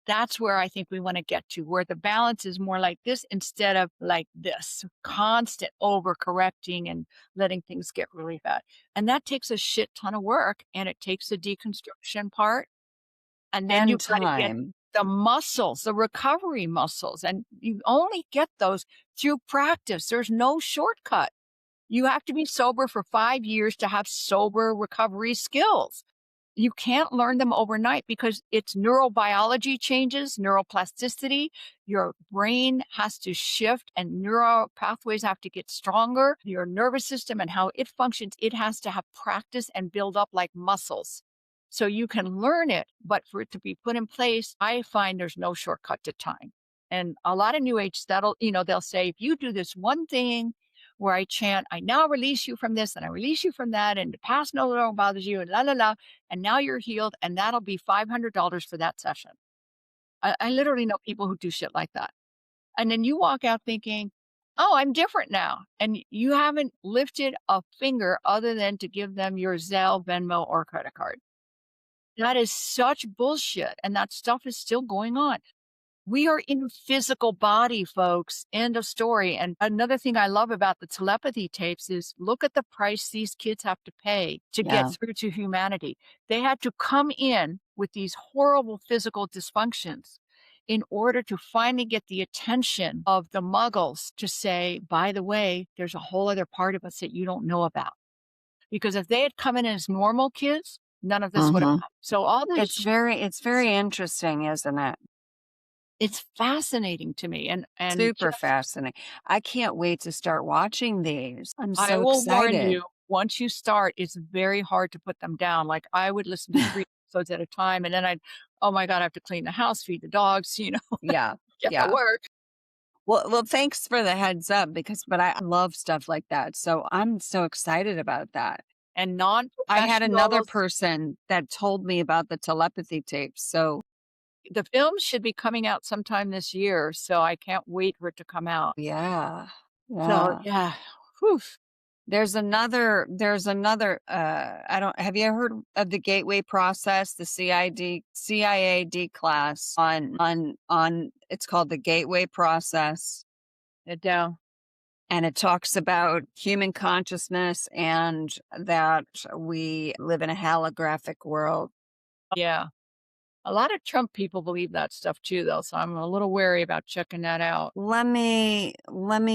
That's where I think we want to get to, where the balance is more like this instead of like this, constant overcorrecting and letting things get really bad. And that takes a shit ton of work and it takes the deconstruction part. And then And you've got to get time. the muscles, the recovery muscles. And you only get those through practice. There's no shortcut. You have to be sober for 5 years to have sober recovery skills. You can't learn them overnight because it's neurobiology changes, neuroplasticity. Your brain has to shift and neural pathways have to get stronger. Your nervous system and how it functions, it has to have practice and build up like muscles. So you can learn it, but for it to be put in place, I find there's no shortcut to time. And a lot of new age that'll, they'll say, if you do this one thing where I chant, I now release you from this and I release you from that, and the past no longer bothers you, and la la la, and now you're healed, and that'll be $500 for that session. I literally know people who do shit like that. And then you walk out thinking, oh, I'm different now. And you haven't lifted a finger other than to give them your Zelle, Venmo, or credit card. That is such bullshit. And that stuff is still going on. We are in physical body, folks. End of story. And another thing I love about the telepathy tapes is look at the price these kids have to pay to get Yeah. through to humanity. They had to come in with these horrible physical dysfunctions in order to finally get the attention of the muggles to say, by the way, there's a whole other part of us that you don't know about. Because if they had come in as normal kids, none of this would have Hmm. happened. So all this It's very interesting, isn't it? it's fascinating to me. And Super fascinating. I can't wait to start watching these. I'm I so will warn excited. you, once you start, it's very hard to put them down. Like, I would listen to 3 episodes at a time, and then "Oh my god, I have to clean the house, feed the dogs," Yeah. get to Yeah. work. Well, thanks for the heads up but I love stuff like that. So I'm so excited about that. And I had another non-professionals, person that told me about the telepathy tapes. So the film should be coming out sometime this year, so I can't wait for it to come out. yeah. So, Yeah. yeah. Whew. There's another I don't have you ever heard of the gateway process, the CIAD class on it's called the gateway process, It down. and it talks about human consciousness and that we live in a holographic world. Yeah. A lot of Trump people believe that stuff too, though, so I'm a little wary about checking that out. Let me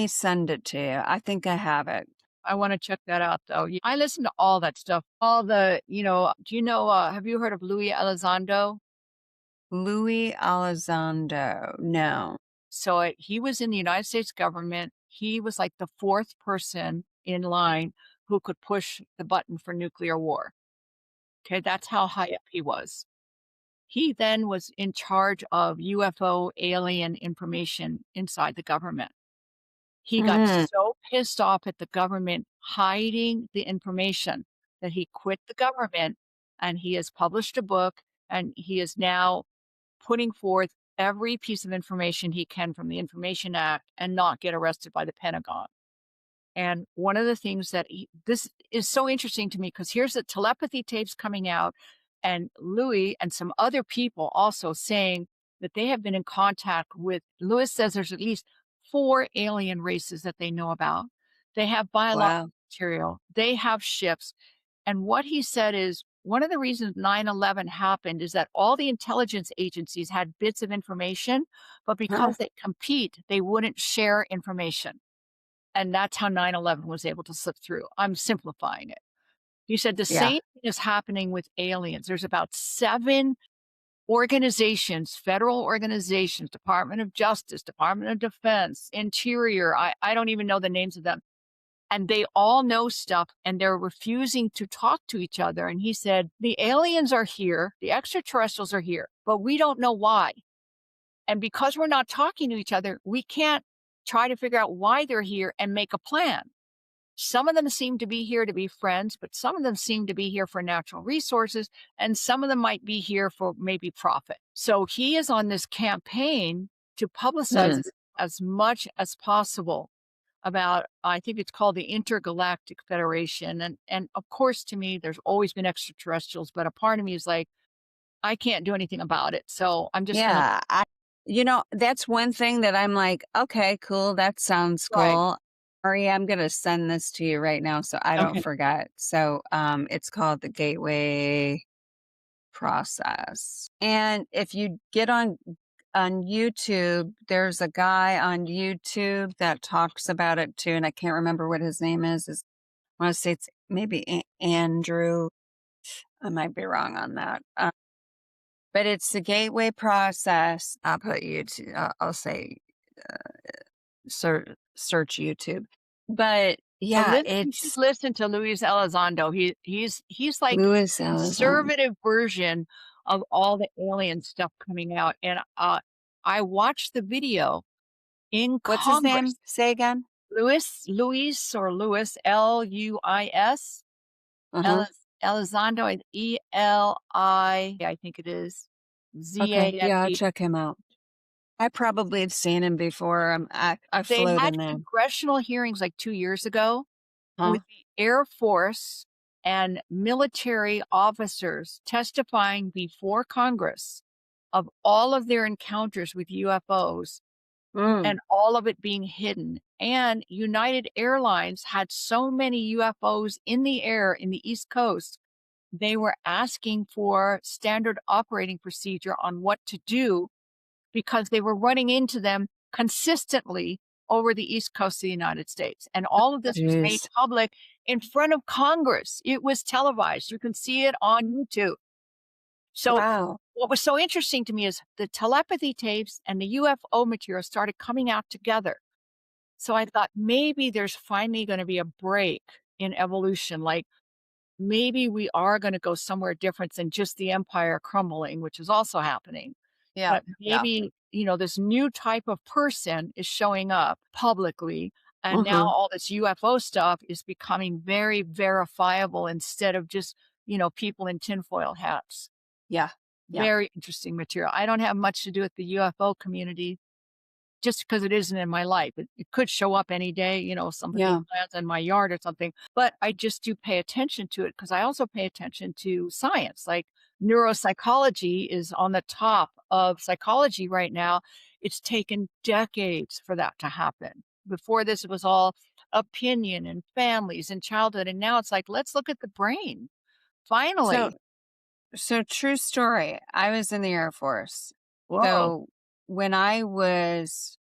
send it to you. I think I have it. I wanna check that out, though. I listen to all that stuff. All the do you know, have you heard of Louis Elizondo? Louis Elizondo. No. So, he was in the United States government. He was like the 4th person in line who could push the button for nuclear war. Okay, that's how high up he was. He then was in charge of UFO alien information inside the government. He got Mm, so pissed off at the government hiding the information that he quit the government, and he has published a book, and he is now putting forth every piece of information he can from the Information Act and not get arrested by the Pentagon. And one of the things that this is so interesting to me because here's the telepathy tapes coming out, and Louis and some other people also saying that they have been in contact with. Lewis says there's at least 4 alien races that they know about. They have biological wow. material. They have ships. And what he said is one of the reasons 9/11 happened is that all the intelligence agencies had bits of information, but Huh. because they compete, they wouldn't share information. And that's how 9/11 was able to slip through. I'm simplifying it. He said the Yeah. same thing is happening with aliens. There's about 7 organizations, federal organizations, Department of Justice, Department of Defense, Interior. I don't even know the names of them. And they all know stuff and they're refusing to talk to each other. And he said, the aliens are here, the extraterrestrials are here, but we don't know why. And because we're not talking to each other, we can't try to figure out why they're here and make a plan. Some of them seem to be here to be friends, but some of them seem to be here for natural resources, and some of them might be here for maybe profit. So he is on this campaign to publicize as much as possible about, I think it's called the Intergalactic Federation. And of course, to me, there's always been extraterrestrials, but a part of me is like, I can't do anything about it. So I'm just going to. Yeah, that's one thing that I'm like, okay, cool. That sounds Right. cool. Maria, I'm gonna send this to you right now so I don't Okay. forget. So, it's called the Gateway Process. And if you get on YouTube, there's a guy on YouTube that talks about it too, and I can't remember what his name is. I want to say it's maybe Andrew. I might be wrong on that. But it's the gateway process. I'll put YouTube. I'll say search YouTube. But yeah, You should it's listen to Luis Elizondo. He's like Louis Elizondo. conservative version of all the alien stuff coming out. And I watched the video in What's his name? Congress. Say again. Luis or Louis, Luis, Uh huh. Elizondo, I think it is, Okay. Yeah, I'll Zando. check him out. I probably have seen him before. I They float had in there. congressional hearings like 2 years ago Huh? with the Air Force and military officers testifying before Congress of all of their encounters with UFOs Mm. and all of it being hidden. And United Airlines had so many UFOs in the air in the East Coast, they were asking for standard operating procedure on what to do because they were running into them consistently over the East Coast of the United States. And all of this was made Jeez. public in front of Congress. It was televised. You can see it on YouTube. So Wow. what was so interesting to me is the telepathy tapes and the UFO material started coming out together. So I thought maybe there's finally going to be a break in evolution. Like maybe we are going to go somewhere different than just the empire crumbling, which is also happening. Yeah. But Yeah. maybe, this new type of person is showing up publicly. And now Mm-hmm. all this UFO stuff is becoming very verifiable instead of just, people in tinfoil hats. Yeah. Yeah. Very interesting material. I don't have much to do with the UFO community just because it isn't in my life. It could show up any day, somebody Yeah. lands in my yard or something, but I just do pay attention to it because I also pay attention to science. Like neuropsychology is on the top of psychology right now. It's taken decades for that to happen. Before this, it was all opinion and families and childhood. And now it's like, let's look at the brain. So, Finally. true story. I was in the Air Force. Whoa. So when I was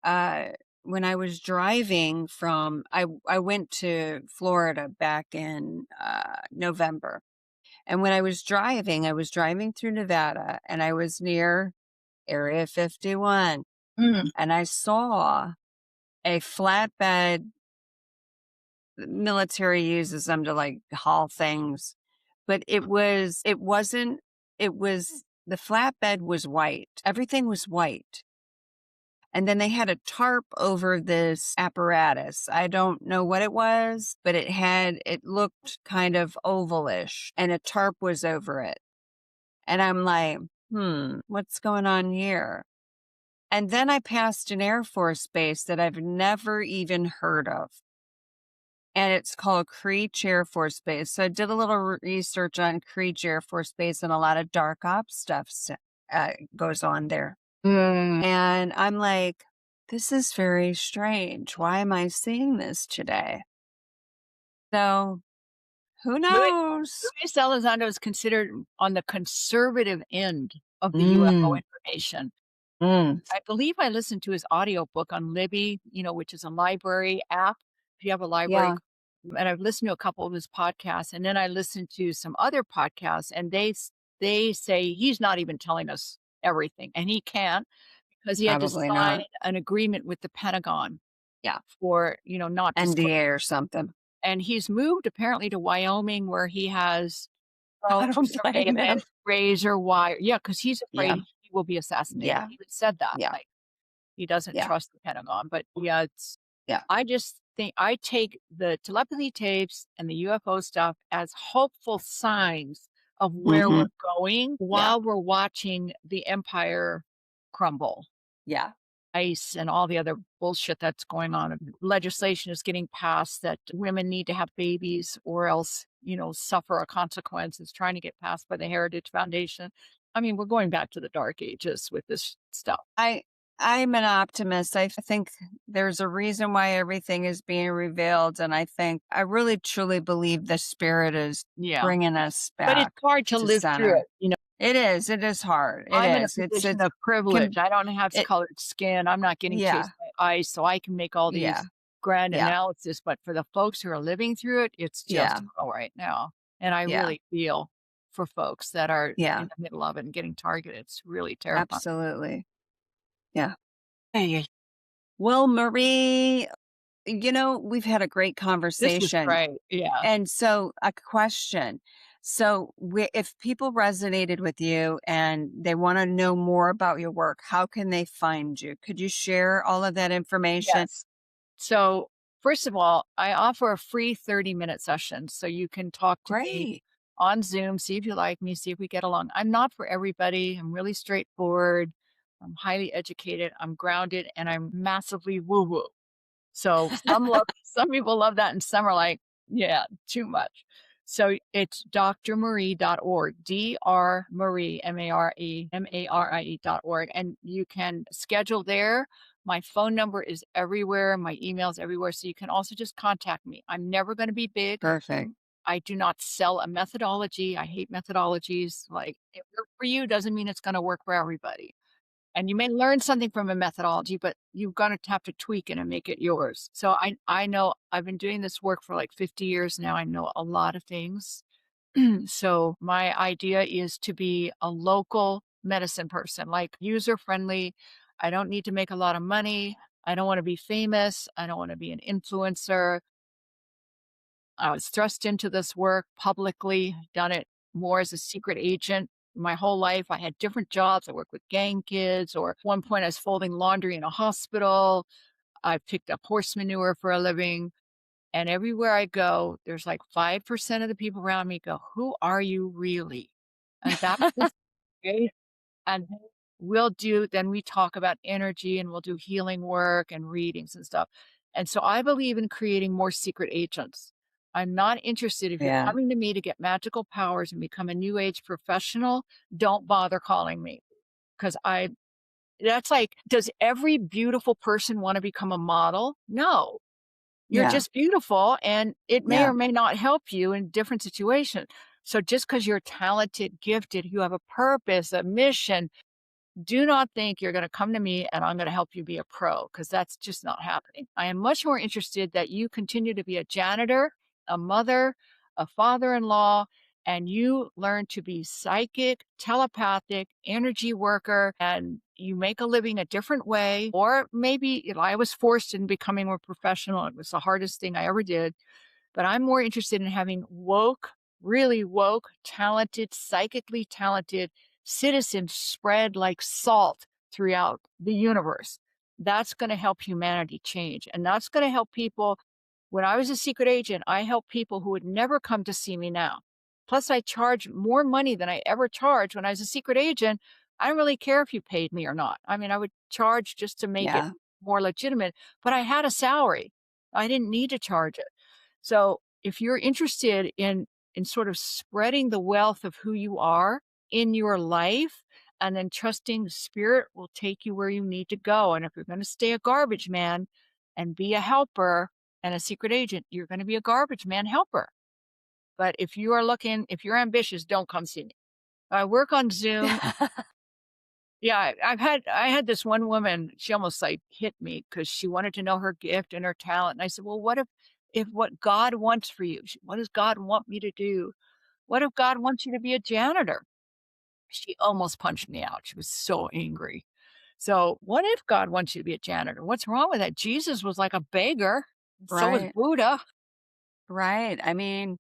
uh when I was driving from I went to Florida back in November. And when I was driving through Nevada and I was near Area 51 Mm. and I saw a flatbed. Military uses them to like haul things, but it was the flatbed was white. Everything was white. And then they had a tarp over this apparatus. I don't know what it was, but it looked kind of ovalish and a tarp was over it. And I'm like, what's going on here? And then I passed an Air Force base that I've never even heard of. And it's called Creech Air Force Base. So I did a little research on Creech Air Force Base, and a lot of dark ops stuff goes on there. Mm. And I'm like, this is very strange. Why am I seeing this today? So who Louis knows? Luis Elizondo is considered on the conservative end of the UFO Mm, information. mm, I believe I listened to his audiobook on Libby, which is a library app. If you have a library, yeah. and I've listened to a couple of his podcasts, and then I listened to some other podcasts, and they say he's not even telling us everything, and he can't because he had to Probably sign not. an agreement with the Pentagon Yeah. for, not disclosure. NDA or something. And he's moved apparently to Wyoming where he has I drone don't blame him. surveillance, razor wire. Yeah, because he's Yeah. afraid he will be assassinated. Yeah. He even said that, Yeah. like, he doesn't Yeah. trust the Pentagon. But yeah, Yeah. I just think I take the telepathy tapes and the UFO stuff as hopeful signs of where we're Hmm. going Yeah. while we're watching the empire crumble. Yeah. ICE and all the other bullshit that's going on. And legislation is getting passed that women need to have babies or else, suffer a consequence. It's trying to get passed by the Heritage Foundation. I mean, we're going back to the dark ages with this stuff. I I'm an optimist. I think there's a reason why everything is being revealed, and I really truly believe the spirit is Yeah. bringing us But it's back hard to to live through center. it. It is. It is hard. It I'm in a is. position It's of privilege. can I don't have it. colored skin. I'm not getting chased Yeah. by ICE, so I can make all Yeah. these grand Yeah. analysis. But for the folks who are living through it, it's just Yeah. hell right now. And I Yeah. really feel for folks that are Yeah. in the middle of it and getting targeted. It's really terrifying. Absolutely. Yeah. Hey, Well, Marie, we've had a great this was conversation. great. Yeah. And so, a question. So, if people resonated with you and they want to know more about your work, how can they find you? Could you share all of that information? Yes. So, first of all, I offer a free 30-minute session so you can talk to me Great. on Zoom, see if you like me, see if we get along. I'm not for everybody. I'm really straightforward. I'm highly educated. I'm grounded and I'm massively woo woo. So some people love that and some are like, yeah, too much. So it's drmarie.org, drmarie, marie.org. And you can schedule there. My phone number is everywhere. My email's everywhere. So you can also just contact me. I'm never going to be big. Perfect. I do not sell a methodology. I hate methodologies. Like it worked for you doesn't mean it's going to work for everybody. And you may learn something from a methodology, but you're gonna have to tweak it and make it yours. So I know I've been doing this work for like 50 years now. I know a lot of things. So my idea is to be a local medicine person, like user friendly. I don't need to make a lot of money. I don't want to be famous. I don't want to be an influencer. I was thrust into this work publicly, done it more as a secret agent. My whole life, I had different jobs. I worked with gang kids, or at one point, I was folding laundry in a hospital. I picked up horse manure for a living. And everywhere I go, there's like 5% of the people around me go, "Who are you really?" And that's the space. And then we talk about energy and we'll do healing work and readings and stuff. And so I believe in creating more secret agents. I'm not interested if you're Yeah. coming to me to get magical powers and become a new age professional, don't bother calling me because that's like, does every beautiful person want to become a model? No. You're Yeah. just beautiful and it may Yeah. or may not help you in different situations. So just because you're talented, gifted, you have a purpose, a mission, do not think you're going to come to me and I'm going to help you be a pro because that's just not happening. I am much more interested that you continue to be a janitor, a mother, a father in law, and you learn to be psychic, telepathic, energy worker, and you make a living a different way. Or maybe I was forced in becoming a professional. It was the hardest thing I ever did, but I'm more interested in having woke, really woke, talented, psychically talented citizens spread like salt throughout the universe. That's going to help humanity change. And that's going to help people. When I was a secret agent, I helped people who would never come to see me now. Plus, I charge more money than I ever charged when I was a secret agent. I don't really care if you paid me or not. I mean, I would charge just to make it Yeah. more legitimate, but I had a salary. I didn't need to charge it. So if you're interested in sort of spreading the wealth of who you are in your life and then trusting the spirit will take you where you need to go. And if you're going to stay a garbage man and be a helper and a secret agent, you're going to be a garbage man helper. But if you're ambitious, don't come see me. I work on Zoom. Yeah, I had this one woman, she almost like hit me because she wanted to know her gift and her talent. And I said, well, what if what God wants for you? What does God want me to do? What if God wants you to be a janitor? She almost punched me out. She was so angry. So, what if God wants you to be a janitor? What's wrong with that? Jesus was like a beggar. So was Right. Buddha. Right. I mean,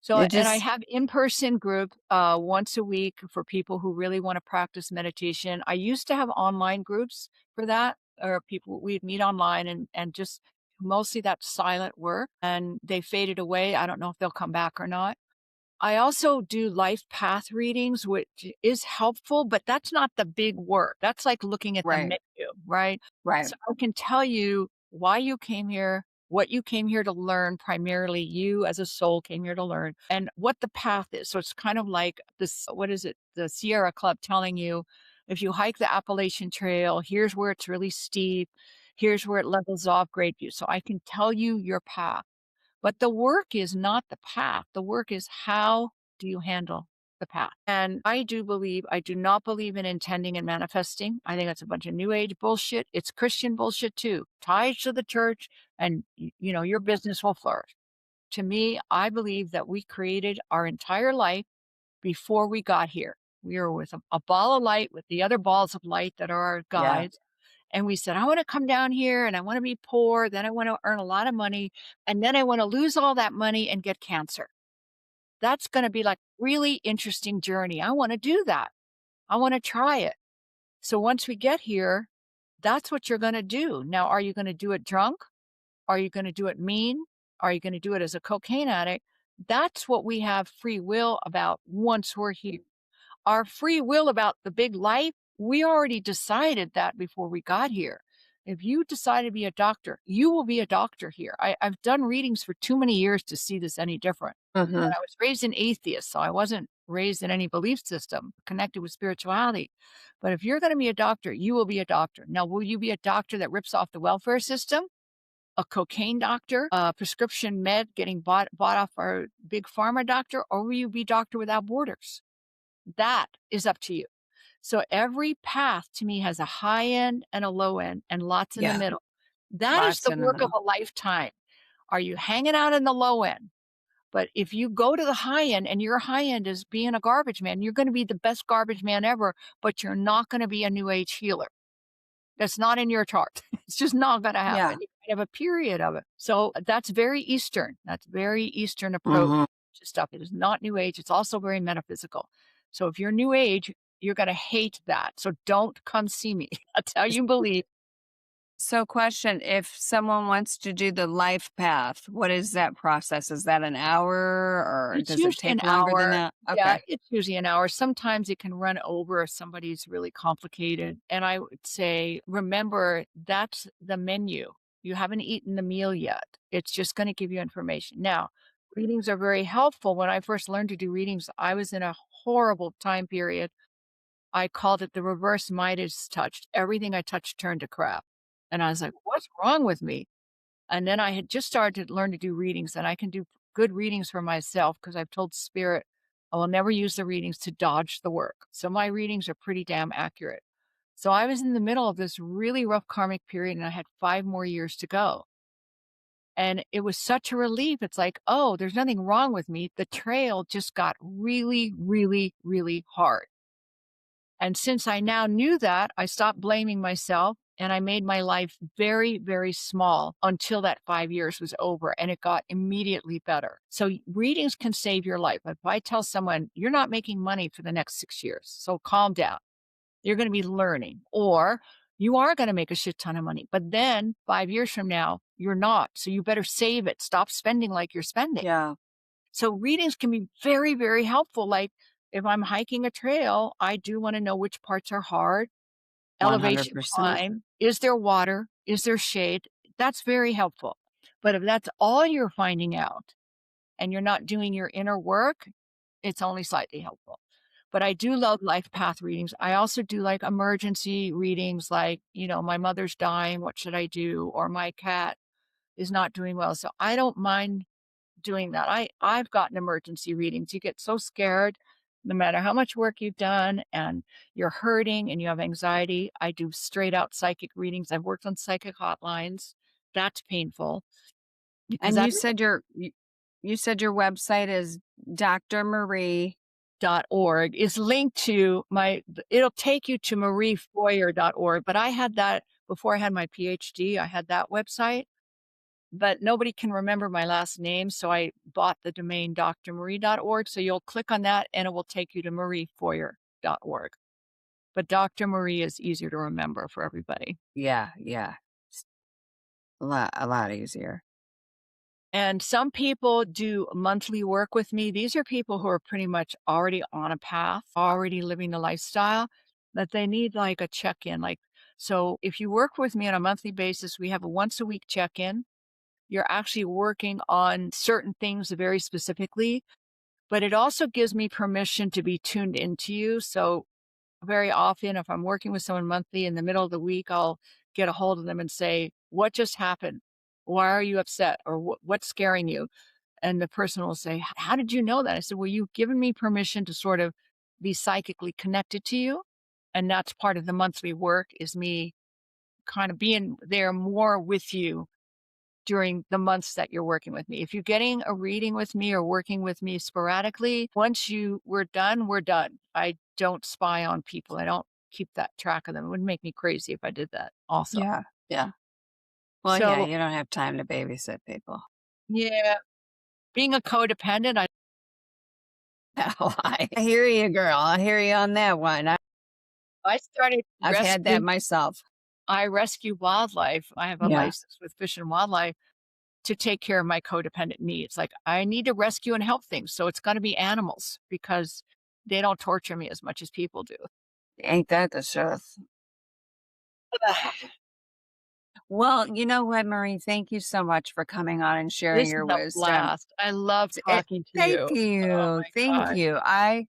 So, it and I just have in-person group once a week for people who really want to practice meditation. I used to have online groups for that, or people we'd meet online and just mostly that silent work, and they faded away. I don't know if they'll come back or not. I also do life path readings, which is helpful, but that's not the big work. That's like looking at the right. menu, right? Right. So I can tell you why you came here, what you came here to learn, primarily you as a soul came here to learn, and what the path is. So it's kind of like this, what is it? The Sierra Club telling you if you hike the Appalachian Trail, here's where it's really steep, here's where it levels off, great view. So I can tell you your path. But the work is not the path. The work is how do you handle the path? And I do not believe in intending and manifesting. I think that's a bunch of new age bullshit. It's Christian bullshit too. Ties to the church and your business will flourish. To me, I believe that we created our entire life before we got here. We were with a ball of light with the other balls of light that are our Yeah. guides. And we said, I want to come down here and I want to be poor. Then I want to earn a lot of money. And then I want to lose all that money and get cancer. That's going to be like really interesting journey. I want to do that. I want to try it. So once we get here, that's what you're going to do. Now, are you going to do it drunk? Are you going to do it mean? Are you going to do it as a cocaine addict? That's what we have free will about once we're here. Our free will about the big life, we already decided that before we got here. If you decide to be a doctor, you will be a doctor here. I've done readings for too many years to see this any different. And Hmm. I was raised an atheist, so I wasn't raised in any belief system connected with spirituality. But if you're going to be a doctor, you will be a doctor. Now, will you be a doctor that rips off the welfare system? A cocaine doctor, a prescription med getting bought off our big pharma doctor, or will you be Doctor Without Borders? That is up to you. So every path to me has a high end and a low end and lots in the Yeah. middle. That is Lots the in the work of middle. a lifetime. Are you hanging out in the low end? But if you go to the high end and your high end is being a garbage man, you're going to be the best garbage man ever, but you're not going to be a new age healer. That's not in your chart. It's just not going to happen. Yeah. You have a period of it. So that's very Eastern. That's very Eastern approach Hmm. to stuff. It is not New Age. It's also very metaphysical. So if you're New Age, you're going to hate that. So don't come see me. That's how you believe. So, question, if someone wants to do the life path, what is that process? Is that an hour or It's does it usually an take longer than hour. that? Yeah, Okay. it's usually an hour. Sometimes it can run over if somebody's really complicated. And I would say, remember, that's the menu. You haven't eaten the meal yet. It's just going to give you information. Now, readings are very helpful. When I first learned to do readings, I was in a horrible time period. I called it the reverse Midas touch. Everything I touched turned to crap. And I was like, what's wrong with me? And then I had just started to learn to do readings, and I can do good readings for myself because I've told spirit I will never use the readings to dodge the work. So my readings are pretty damn accurate. So I was in the middle of this really rough karmic period and I had 5 more years to go. And it was such a relief. It's like, oh, there's nothing wrong with me. The trail just got really, really, really hard. And since I now knew that, I stopped blaming myself and I made my life very, very small until that 5 years was over and it got immediately better. So readings can save your life. If I tell someone, you're not making money for the next 6 years, so calm down, you're going to be learning, or you are going to make a shit ton of money. But then 5 years from now, you're not. So you better save it. Stop spending like you're spending. Yeah. So readings can be very, very helpful. Like if I'm hiking a trail, I do want to know which parts are hard, elevation 100%. climb, is there water, is there shade? That's very helpful. But if that's all you're finding out and you're not doing your inner work, it's only slightly helpful. But I do love life path readings. I also do like emergency readings, like, my mother's dying, what should I do? Or my cat is not doing well. So I don't mind doing that. I've gotten emergency readings. You get so scared no matter how much work you've done and you're hurting and you have anxiety. I do straight out psychic readings. I've worked on psychic hotlines. That's painful because And that you said your website is Dr. Marie. .org is linked to it'll take you to mariefeuer.org. But I had that before I had my PhD, I had that website, but nobody can remember my last name. So I bought the domain drmarie.org. So you'll click on that and it will take you to mariefeuer.org. But Dr. Marie is easier to remember for everybody. Yeah, yeah. A lot easier. And some people do monthly work with me. These are people who are pretty much already on a path, already living the lifestyle, that they need like a check-in. So if you work with me on a monthly basis, we have a once a week check-in. You're actually working on certain things very specifically, but it also gives me permission to be tuned into you. So very often, if I'm working with someone monthly in the middle of the week, I'll get a hold of them and say, "What just happened? Why are you upset? Or what's scaring you?" And the person will say, "How did you know that?" I said, "Well, you've given me permission to sort of be psychically connected to you. And that's part of the monthly work is me kind of being there more with you during the months that you're working with me. If you're getting a reading with me or working with me sporadically, once we're done, we're done. I don't spy on people. I don't keep that track of them. It would make me crazy if I did that also. Yeah, yeah. Well, yeah, So, you don't have time to babysit people. yeah, being a codependent, I hear you, girl. I hear you on that one. I started I've had that rescue. myself. I rescue wildlife. I have a Yeah. license with Fish and Wildlife to take care of my codependent needs. Like I need to rescue and help things. So it's going to be animals because they don't torture me as much as people do. Ain't that the truth? Well, you know what, Marie? Thank you so much for coming on and sharing This your is a wisdom. blast. I love It, talking to thank you. Oh you. my Thank gosh. you. I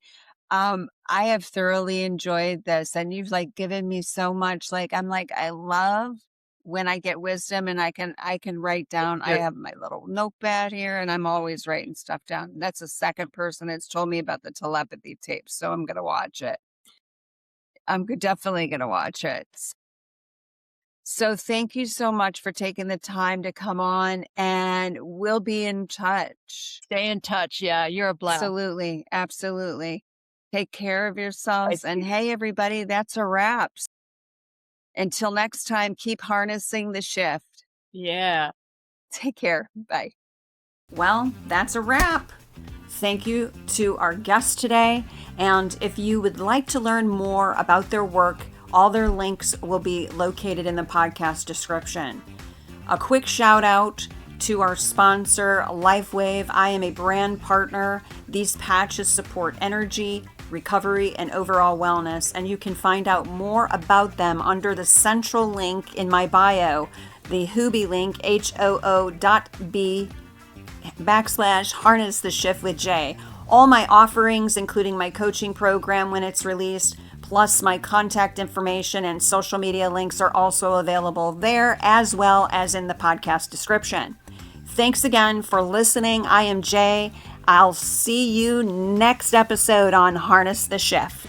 have thoroughly enjoyed this, and you've like given me so much. Like I'm like I love when I get wisdom and I can write down. I Good. have my little notepad here and I'm always writing stuff down. That's the second person that's told me about the telepathy tapes, so I'm going to watch it. Definitely going to watch it. So thank you so much for taking the time to come on, and we'll be in touch. Stay in touch. Yeah, you're a blast. Absolutely. Absolutely. Take care of I yourselves. And do. hey, everybody, that's a wrap. Until next time, keep harnessing the shift. Yeah. Take care. Bye. Well, that's a wrap. Thank you to our guest today. And if you would like to learn more about their work, all their links will be located in the podcast description. A quick shout out to our sponsor, LifeWave. I am a brand partner. These patches support energy, recovery, and overall wellness. And you can find out more about them under the central link in my bio, the Hoobie link, hoo.b/harness the shift with Jay. All my offerings, including my coaching program when it's released, plus my contact information and social media links are also available there, as well as in the podcast description. Thanks again for listening. I am Jay. I'll see you next episode on Harness the Shift.